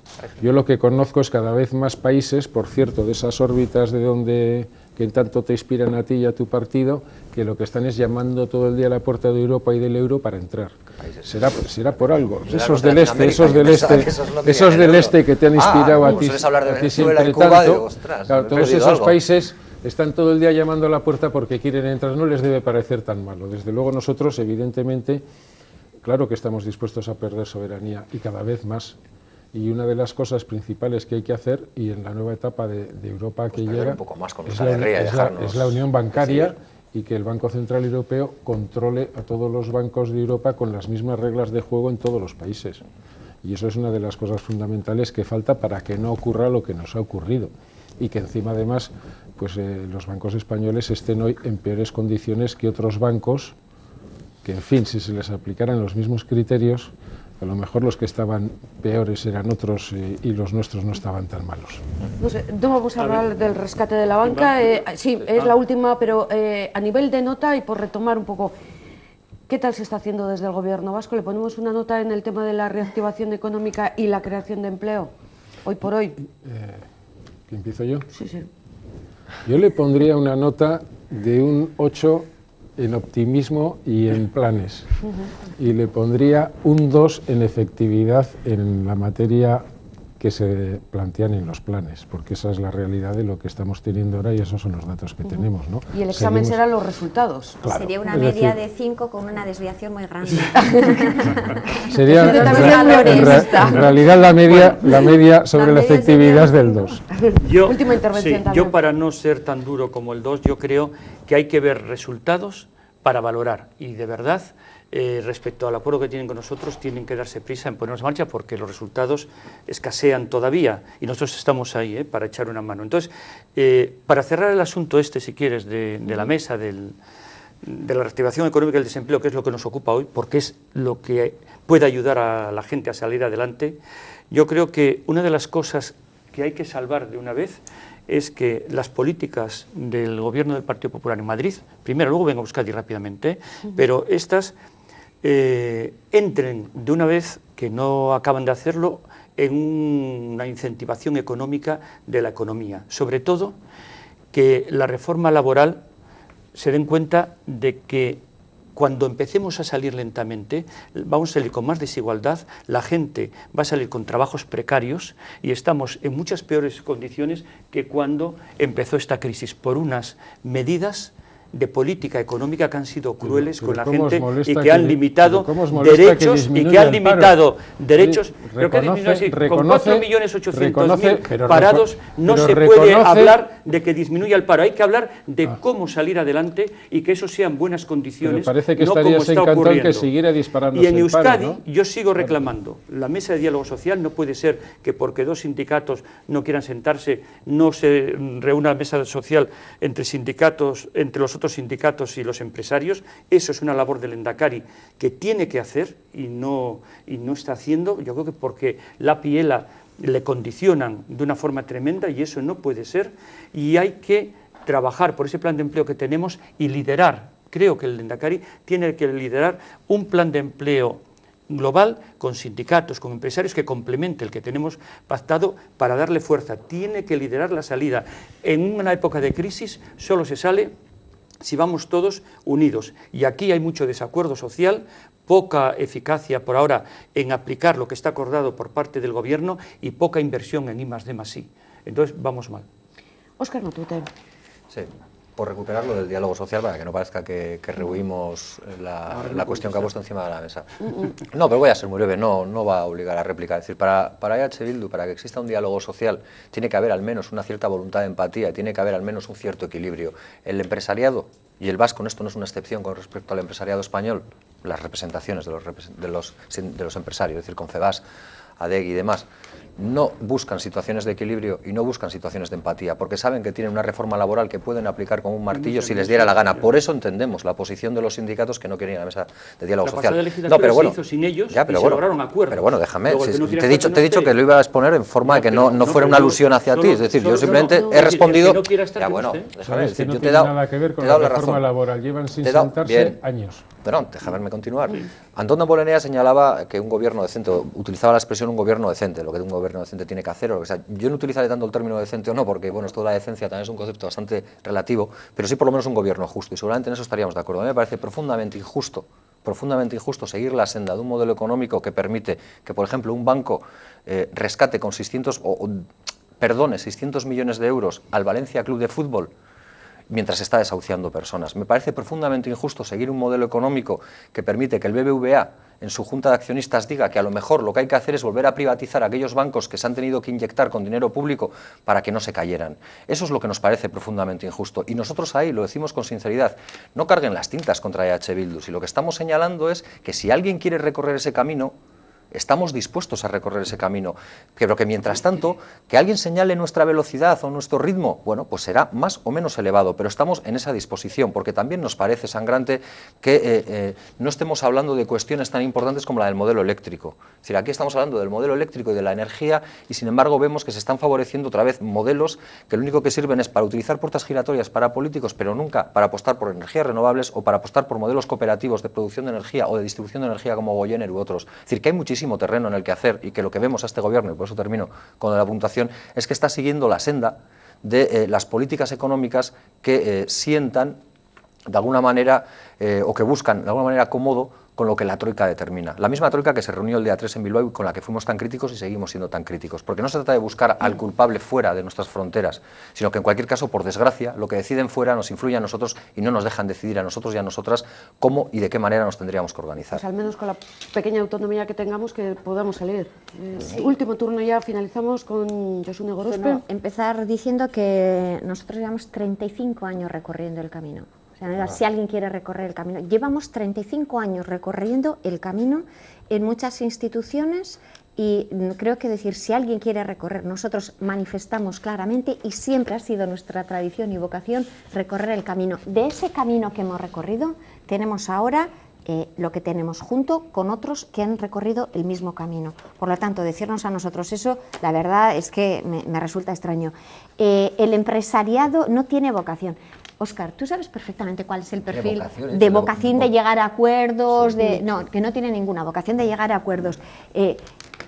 S5: Yo lo que conozco es cada vez más países, por cierto, de esas órbitas de donde que tanto te inspiran a ti y a tu partido, que lo que están es llamando todo el día a la puerta de Europa y del euro para entrar. Será por algo. Esos del este que te han inspirado a ti siempre tanto. Claro, todos esos países están todo el día llamando a la puerta porque quieren entrar. No les debe parecer tan malo. Desde luego nosotros, evidentemente, claro que estamos dispuestos a perder soberanía y cada vez más. Y una de las cosas principales que hay que hacer, y en la nueva etapa de Europa que llega, es la unión bancaria y que el Banco Central Europeo controle a todos los bancos de Europa con las mismas reglas de juego en todos los países. Y eso es una de las cosas fundamentales que falta para que no ocurra lo que nos ha ocurrido. Y que encima, además, pues los bancos españoles estén hoy en peores condiciones que otros bancos, que en fin, si se les aplicaran los mismos criterios, a lo mejor los que estaban peores eran otros y los nuestros no estaban tan malos.
S1: No sé, no vamos a hablar del rescate de la banca, sí, es la última, pero a nivel de nota y por retomar un poco, ¿qué tal se está haciendo desde el Gobierno vasco? ¿Le ponemos una nota en el tema de la reactivación económica y la creación de empleo, hoy por hoy?
S5: ¿Que empiezo yo?
S1: Sí.
S5: Yo le pondría una nota de un 8 en optimismo y en planes. Y le pondría un 2 en efectividad en la materia que se plantean en los planes, porque esa es la realidad de lo que estamos teniendo ahora y esos son los datos que tenemos, ¿no?
S1: Y el examen serán los resultados.
S2: Claro, sería una media de 5 con una desviación muy grande.
S5: Sería en realidad la media sobre la efectividad del 2.
S1: Última intervención también.
S3: Yo, para no ser tan duro como el 2, yo creo que hay que ver resultados para valorar, y de verdad, respecto al acuerdo que tienen con nosotros, tienen que darse prisa en ponernos en marcha porque los resultados escasean todavía y nosotros estamos ahí para echar una mano. Entonces, para cerrar el asunto si quieres, de la mesa de la reactivación económica y el desempleo, que es lo que nos ocupa hoy, porque es lo que puede ayudar a la gente a salir adelante, yo creo que una de las cosas que hay que salvar de una vez es que las políticas del gobierno del Partido Popular en Madrid, primero, luego vengo a Euskadi rápidamente, pero estas entren de una vez, que no acaban de hacerlo, en una incentivación económica de la economía. Sobre todo, que la reforma laboral se den cuenta de que cuando empecemos a salir lentamente, vamos a salir con más desigualdad, la gente va a salir con trabajos precarios y estamos en muchas peores condiciones que cuando empezó esta crisis, por unas medidas de política económica que han sido crueles con la gente y que han limitado derechos y que han limitado derechos. Pero que disminuye así, con 4.800.000 parados no se puede hablar de que disminuya el paro. Hay que hablar de cómo salir adelante y que eso sean buenas condiciones,
S5: parece que
S3: no como está
S5: encantado
S3: ocurriendo.
S5: Que siguiera disparándose
S3: y en Euskadi
S5: el paro, ¿no?
S3: Yo sigo reclamando la mesa de diálogo social. No puede ser que porque dos sindicatos no quieran sentarse, no se reúna la mesa social entre sindicatos, entre los otros sindicatos y los empresarios. Eso es una labor del Lehendakari que tiene que hacer y no está haciendo. Yo creo que porque la piela le condicionan de una forma tremenda y eso no puede ser, y hay que trabajar por ese plan de empleo que tenemos y liderar. Creo que el Lehendakari tiene que liderar un plan de empleo global con sindicatos, con empresarios, que complemente el que tenemos pactado para darle fuerza. Tiene que liderar la salida. En una época de crisis solo se sale si vamos todos unidos, y aquí hay mucho desacuerdo social, poca eficacia por ahora en aplicar lo que está acordado por parte del Gobierno y poca inversión en I+D+I. Entonces vamos mal.
S1: Óscar Matute.
S4: Sí, por recuperar lo del diálogo social, para que no parezca que rehuimos la cuestión que ha puesto encima de la mesa. No, pero voy a ser muy breve, no va a obligar a réplica. Es decir, para EH Bildu, para que exista un diálogo social, tiene que haber al menos una cierta voluntad de empatía, tiene que haber al menos un cierto equilibrio. El empresariado, y el vasco, esto no es una excepción con respecto al empresariado español, las representaciones de los empresarios, es decir, Confebask, ADEG y demás, no buscan situaciones de equilibrio y no buscan situaciones de empatía, porque saben que tienen una reforma laboral que pueden aplicar con un martillo si les diera la gana. Por eso entendemos la posición de los sindicatos que no quieren ir a la mesa de diálogo social.
S3: No, pero bueno, se hizo sin ellos, ya, pero y se lograron acuerdos.
S4: Pero bueno, déjame, te he dicho que lo iba a exponer en forma de que no fuera una alusión hacia ti, es decir, yo simplemente he respondido. Ya, bueno, déjame decir, yo te he dado
S5: nada que ver con la reforma laboral, llevan sin sentarse años.
S4: Pero déjame continuar. Antón Damborenea señalaba que un gobierno decente, utilizaba la expresión un gobierno decente, lo que un gobierno decente tiene que hacer, o sea, yo no utilizaré tanto el término decente o no, porque bueno, esto de la decencia también es un concepto bastante relativo, pero sí por lo menos un gobierno justo, y seguramente en eso estaríamos de acuerdo. A mí me parece profundamente injusto seguir la senda de un modelo económico que permite que, por ejemplo, un banco rescate con 600 millones de euros al Valencia Club de Fútbol, mientras está desahuciando personas. Me parece profundamente injusto seguir un modelo económico que permite que el BBVA, en su junta de accionistas, diga que a lo mejor lo que hay que hacer es volver a privatizar aquellos bancos que se han tenido que inyectar con dinero público para que no se cayeran. Eso es lo que nos parece profundamente injusto. Y nosotros ahí lo decimos con sinceridad. No carguen las tintas contra EH Bildu. Si lo que estamos señalando es que si alguien quiere recorrer ese camino, estamos dispuestos a recorrer ese camino, pero que mientras tanto, que alguien señale nuestra velocidad o nuestro ritmo, bueno, pues será más o menos elevado, pero estamos en esa disposición, porque también nos parece sangrante que no estemos hablando de cuestiones tan importantes como la del modelo eléctrico. Es decir, aquí estamos hablando del modelo eléctrico y de la energía, y sin embargo vemos que se están favoreciendo otra vez modelos que lo único que sirven es para utilizar puertas giratorias para políticos, pero nunca para apostar por energías renovables o para apostar por modelos cooperativos de producción de energía o de distribución de energía como Goyener u otros. Es decir, que hay muchísimo terreno en el que hacer, y que lo que vemos a este gobierno, y por eso termino con la puntuación, es que está siguiendo la senda de las políticas económicas que sientan de alguna manera o que buscan de alguna manera cómodo con lo que la Troika determina. La misma Troika que se reunió el día 3 en Bilbao y con la que fuimos tan críticos y seguimos siendo tan críticos. Porque no se trata de buscar al culpable fuera de nuestras fronteras, sino que en cualquier caso, por desgracia, lo que deciden fuera nos influye a nosotros y no nos dejan decidir a nosotros y a nosotras cómo y de qué manera nos tendríamos que organizar.
S1: Pues al menos con la pequeña autonomía que tengamos, que podamos salir. Sí. Último turno ya, finalizamos con Josune Gorospe.
S2: Bueno, empezar diciendo que nosotros llevamos 35 años recorriendo el camino. O sea, si alguien quiere recorrer el camino. Llevamos 35 años recorriendo el camino en muchas instituciones y creo que decir, si alguien quiere recorrer, nosotros manifestamos claramente y siempre ha sido nuestra tradición y vocación recorrer el camino. De ese camino que hemos recorrido, tenemos ahora lo que tenemos junto con otros que han recorrido el mismo camino. Por lo tanto, decirnos a nosotros eso, la verdad es que me resulta extraño. El empresariado no tiene vocación. Óscar, tú sabes perfectamente cuál es el perfil de vocación de llegar a acuerdos, no, que no tiene ninguna vocación de llegar a acuerdos.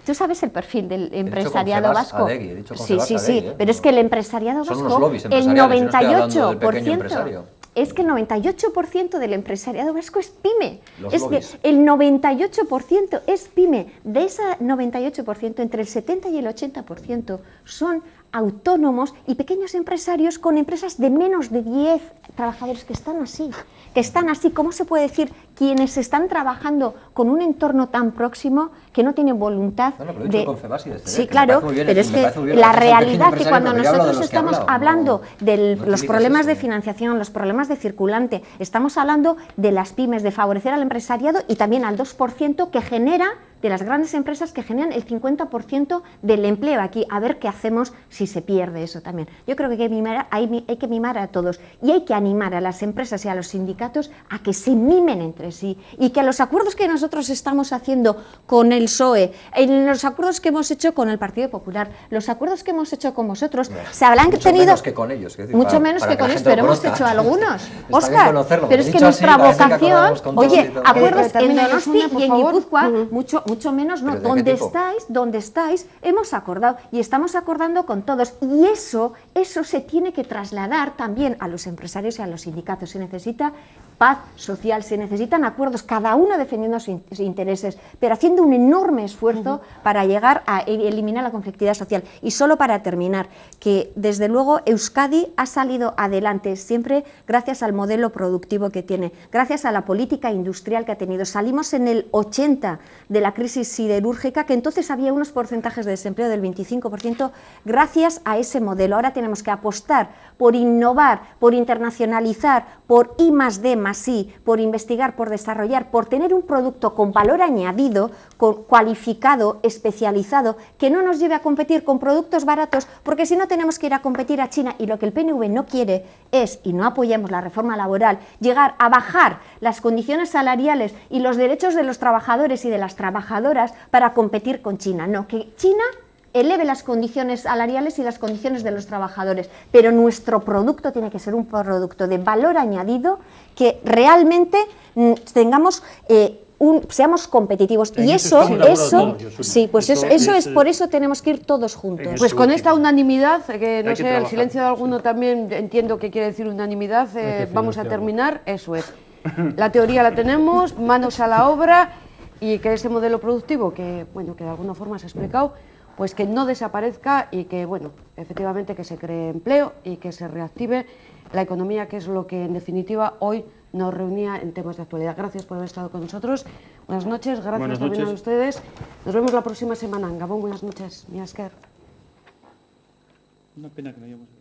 S2: Tú sabes el perfil del
S4: He
S2: empresariado
S4: dicho
S2: vasco.
S4: Confebask Adegui, he dicho
S2: Sí,
S4: Confebask
S2: sí, sí,
S4: Adegui,
S2: pero es que el empresariado
S4: Son
S2: vasco,
S4: unos lobbies
S2: el
S4: empresariales, yo no estoy hablando del pequeño
S2: 98%,
S4: empresario.
S2: es que el 98% del empresariado vasco es pyme.
S4: Los
S2: Es
S4: lobbies.
S2: que el 98% es pyme. De ese 98%, entre el 70 y el 80% son autónomos y pequeños empresarios con empresas de menos de 10 trabajadores que están así. ¿Cómo se puede decir? Quienes están trabajando con un entorno tan próximo que no tienen voluntad
S4: Bueno, pero he dicho Confebask y de
S2: Sí,
S4: que me
S2: claro,
S4: parece muy bien,
S2: pero es
S4: me
S2: que
S4: parece muy bien
S2: la
S4: la defensa del
S2: realidad
S4: pequeño
S2: que cuando
S4: empresario, pero yo hablo de
S2: nosotros
S4: los que he
S2: estamos
S4: hablado,
S2: hablando de
S4: no
S2: los
S4: utilices
S2: problemas de
S4: eso.
S2: financiación, los problemas de circulante, estamos hablando de las pymes, de favorecer al empresariado y también al 2% que genera, de las grandes empresas que generan el 50% del empleo aquí. A ver qué hacemos si se pierde eso también. Yo creo que hay que mimar a todos y hay que animar a las empresas y a los sindicatos a que se mimen entre sí y que a los acuerdos que nosotros estamos haciendo con el PSOE, en los acuerdos que hemos hecho con el Partido Popular, los acuerdos que hemos hecho con vosotros, se habrán
S4: Mucho
S2: tenido...
S4: menos que con ellos. Es decir,
S2: Mucho menos
S4: para
S2: que con
S4: la
S2: ellos,
S4: gente
S2: pero
S4: lo
S2: hemos
S4: conozca.
S2: hecho algunos.
S4: Está bien
S2: Óscar,
S4: conocerlo,
S2: pero es
S4: dicho
S2: que
S4: así,
S2: nuestra
S4: parece que
S2: vocación,
S4: acordamos con todos y
S2: oye,
S4: todo.
S2: acuerdos
S1: Que termine
S2: en
S1: Josune,
S2: Donosti
S1: por
S2: y en
S1: favor.
S2: Guipúzcoa, mucho menos no.
S4: ¿Pero de qué tipo?
S2: Donde estáis, hemos acordado y estamos acordando con todos. Y eso se tiene que trasladar también a los empresarios y a los sindicatos. Se necesita paz social, se necesitan acuerdos, cada uno defendiendo sus intereses, pero haciendo un enorme esfuerzo para llegar a eliminar la conflictividad social. Y solo para terminar, que desde luego Euskadi ha salido adelante siempre gracias al modelo productivo que tiene, gracias a la política industrial que ha tenido. Salimos en el 80 de la crisis siderúrgica, que entonces había unos porcentajes de desempleo del 25%, gracias a ese modelo. Ahora tenemos que apostar por innovar, por internacionalizar, por I+D+I, por investigar, por desarrollar, por tener un producto con valor añadido, cualificado, especializado, que no nos lleve a competir con productos baratos, porque si no tenemos que ir a competir a China, y lo que el PNV no quiere es, y no apoyamos la reforma laboral, llegar a bajar las condiciones salariales y los derechos de los trabajadores y de las trabajadoras para competir con China. No, que China eleve las condiciones salariales y las condiciones de los trabajadores, pero nuestro producto tiene que ser un producto de valor añadido que realmente tengamos seamos competitivos. Y eso es por eso tenemos que ir todos juntos.
S1: Pues con esta unanimidad, que no
S3: Hay que
S1: sé, el
S3: trabajar,
S1: silencio de alguno también entiendo que quiere decir unanimidad, vamos a terminar, eso es. La teoría la tenemos, manos a la obra, y que ese modelo productivo, que bueno, que de alguna forma se ha explicado, pues que no desaparezca y que, bueno, efectivamente que se cree empleo y que se reactive la economía, que es lo que en definitiva hoy nos reunía en temas de actualidad. Gracias por haber estado con nosotros. Buenas noches, gracias
S3: Buenas
S1: también
S3: noches.
S1: a ustedes. Nos vemos la próxima semana en Gabón. Buenas noches, mi Asker.
S3: Una pena que no hayamos...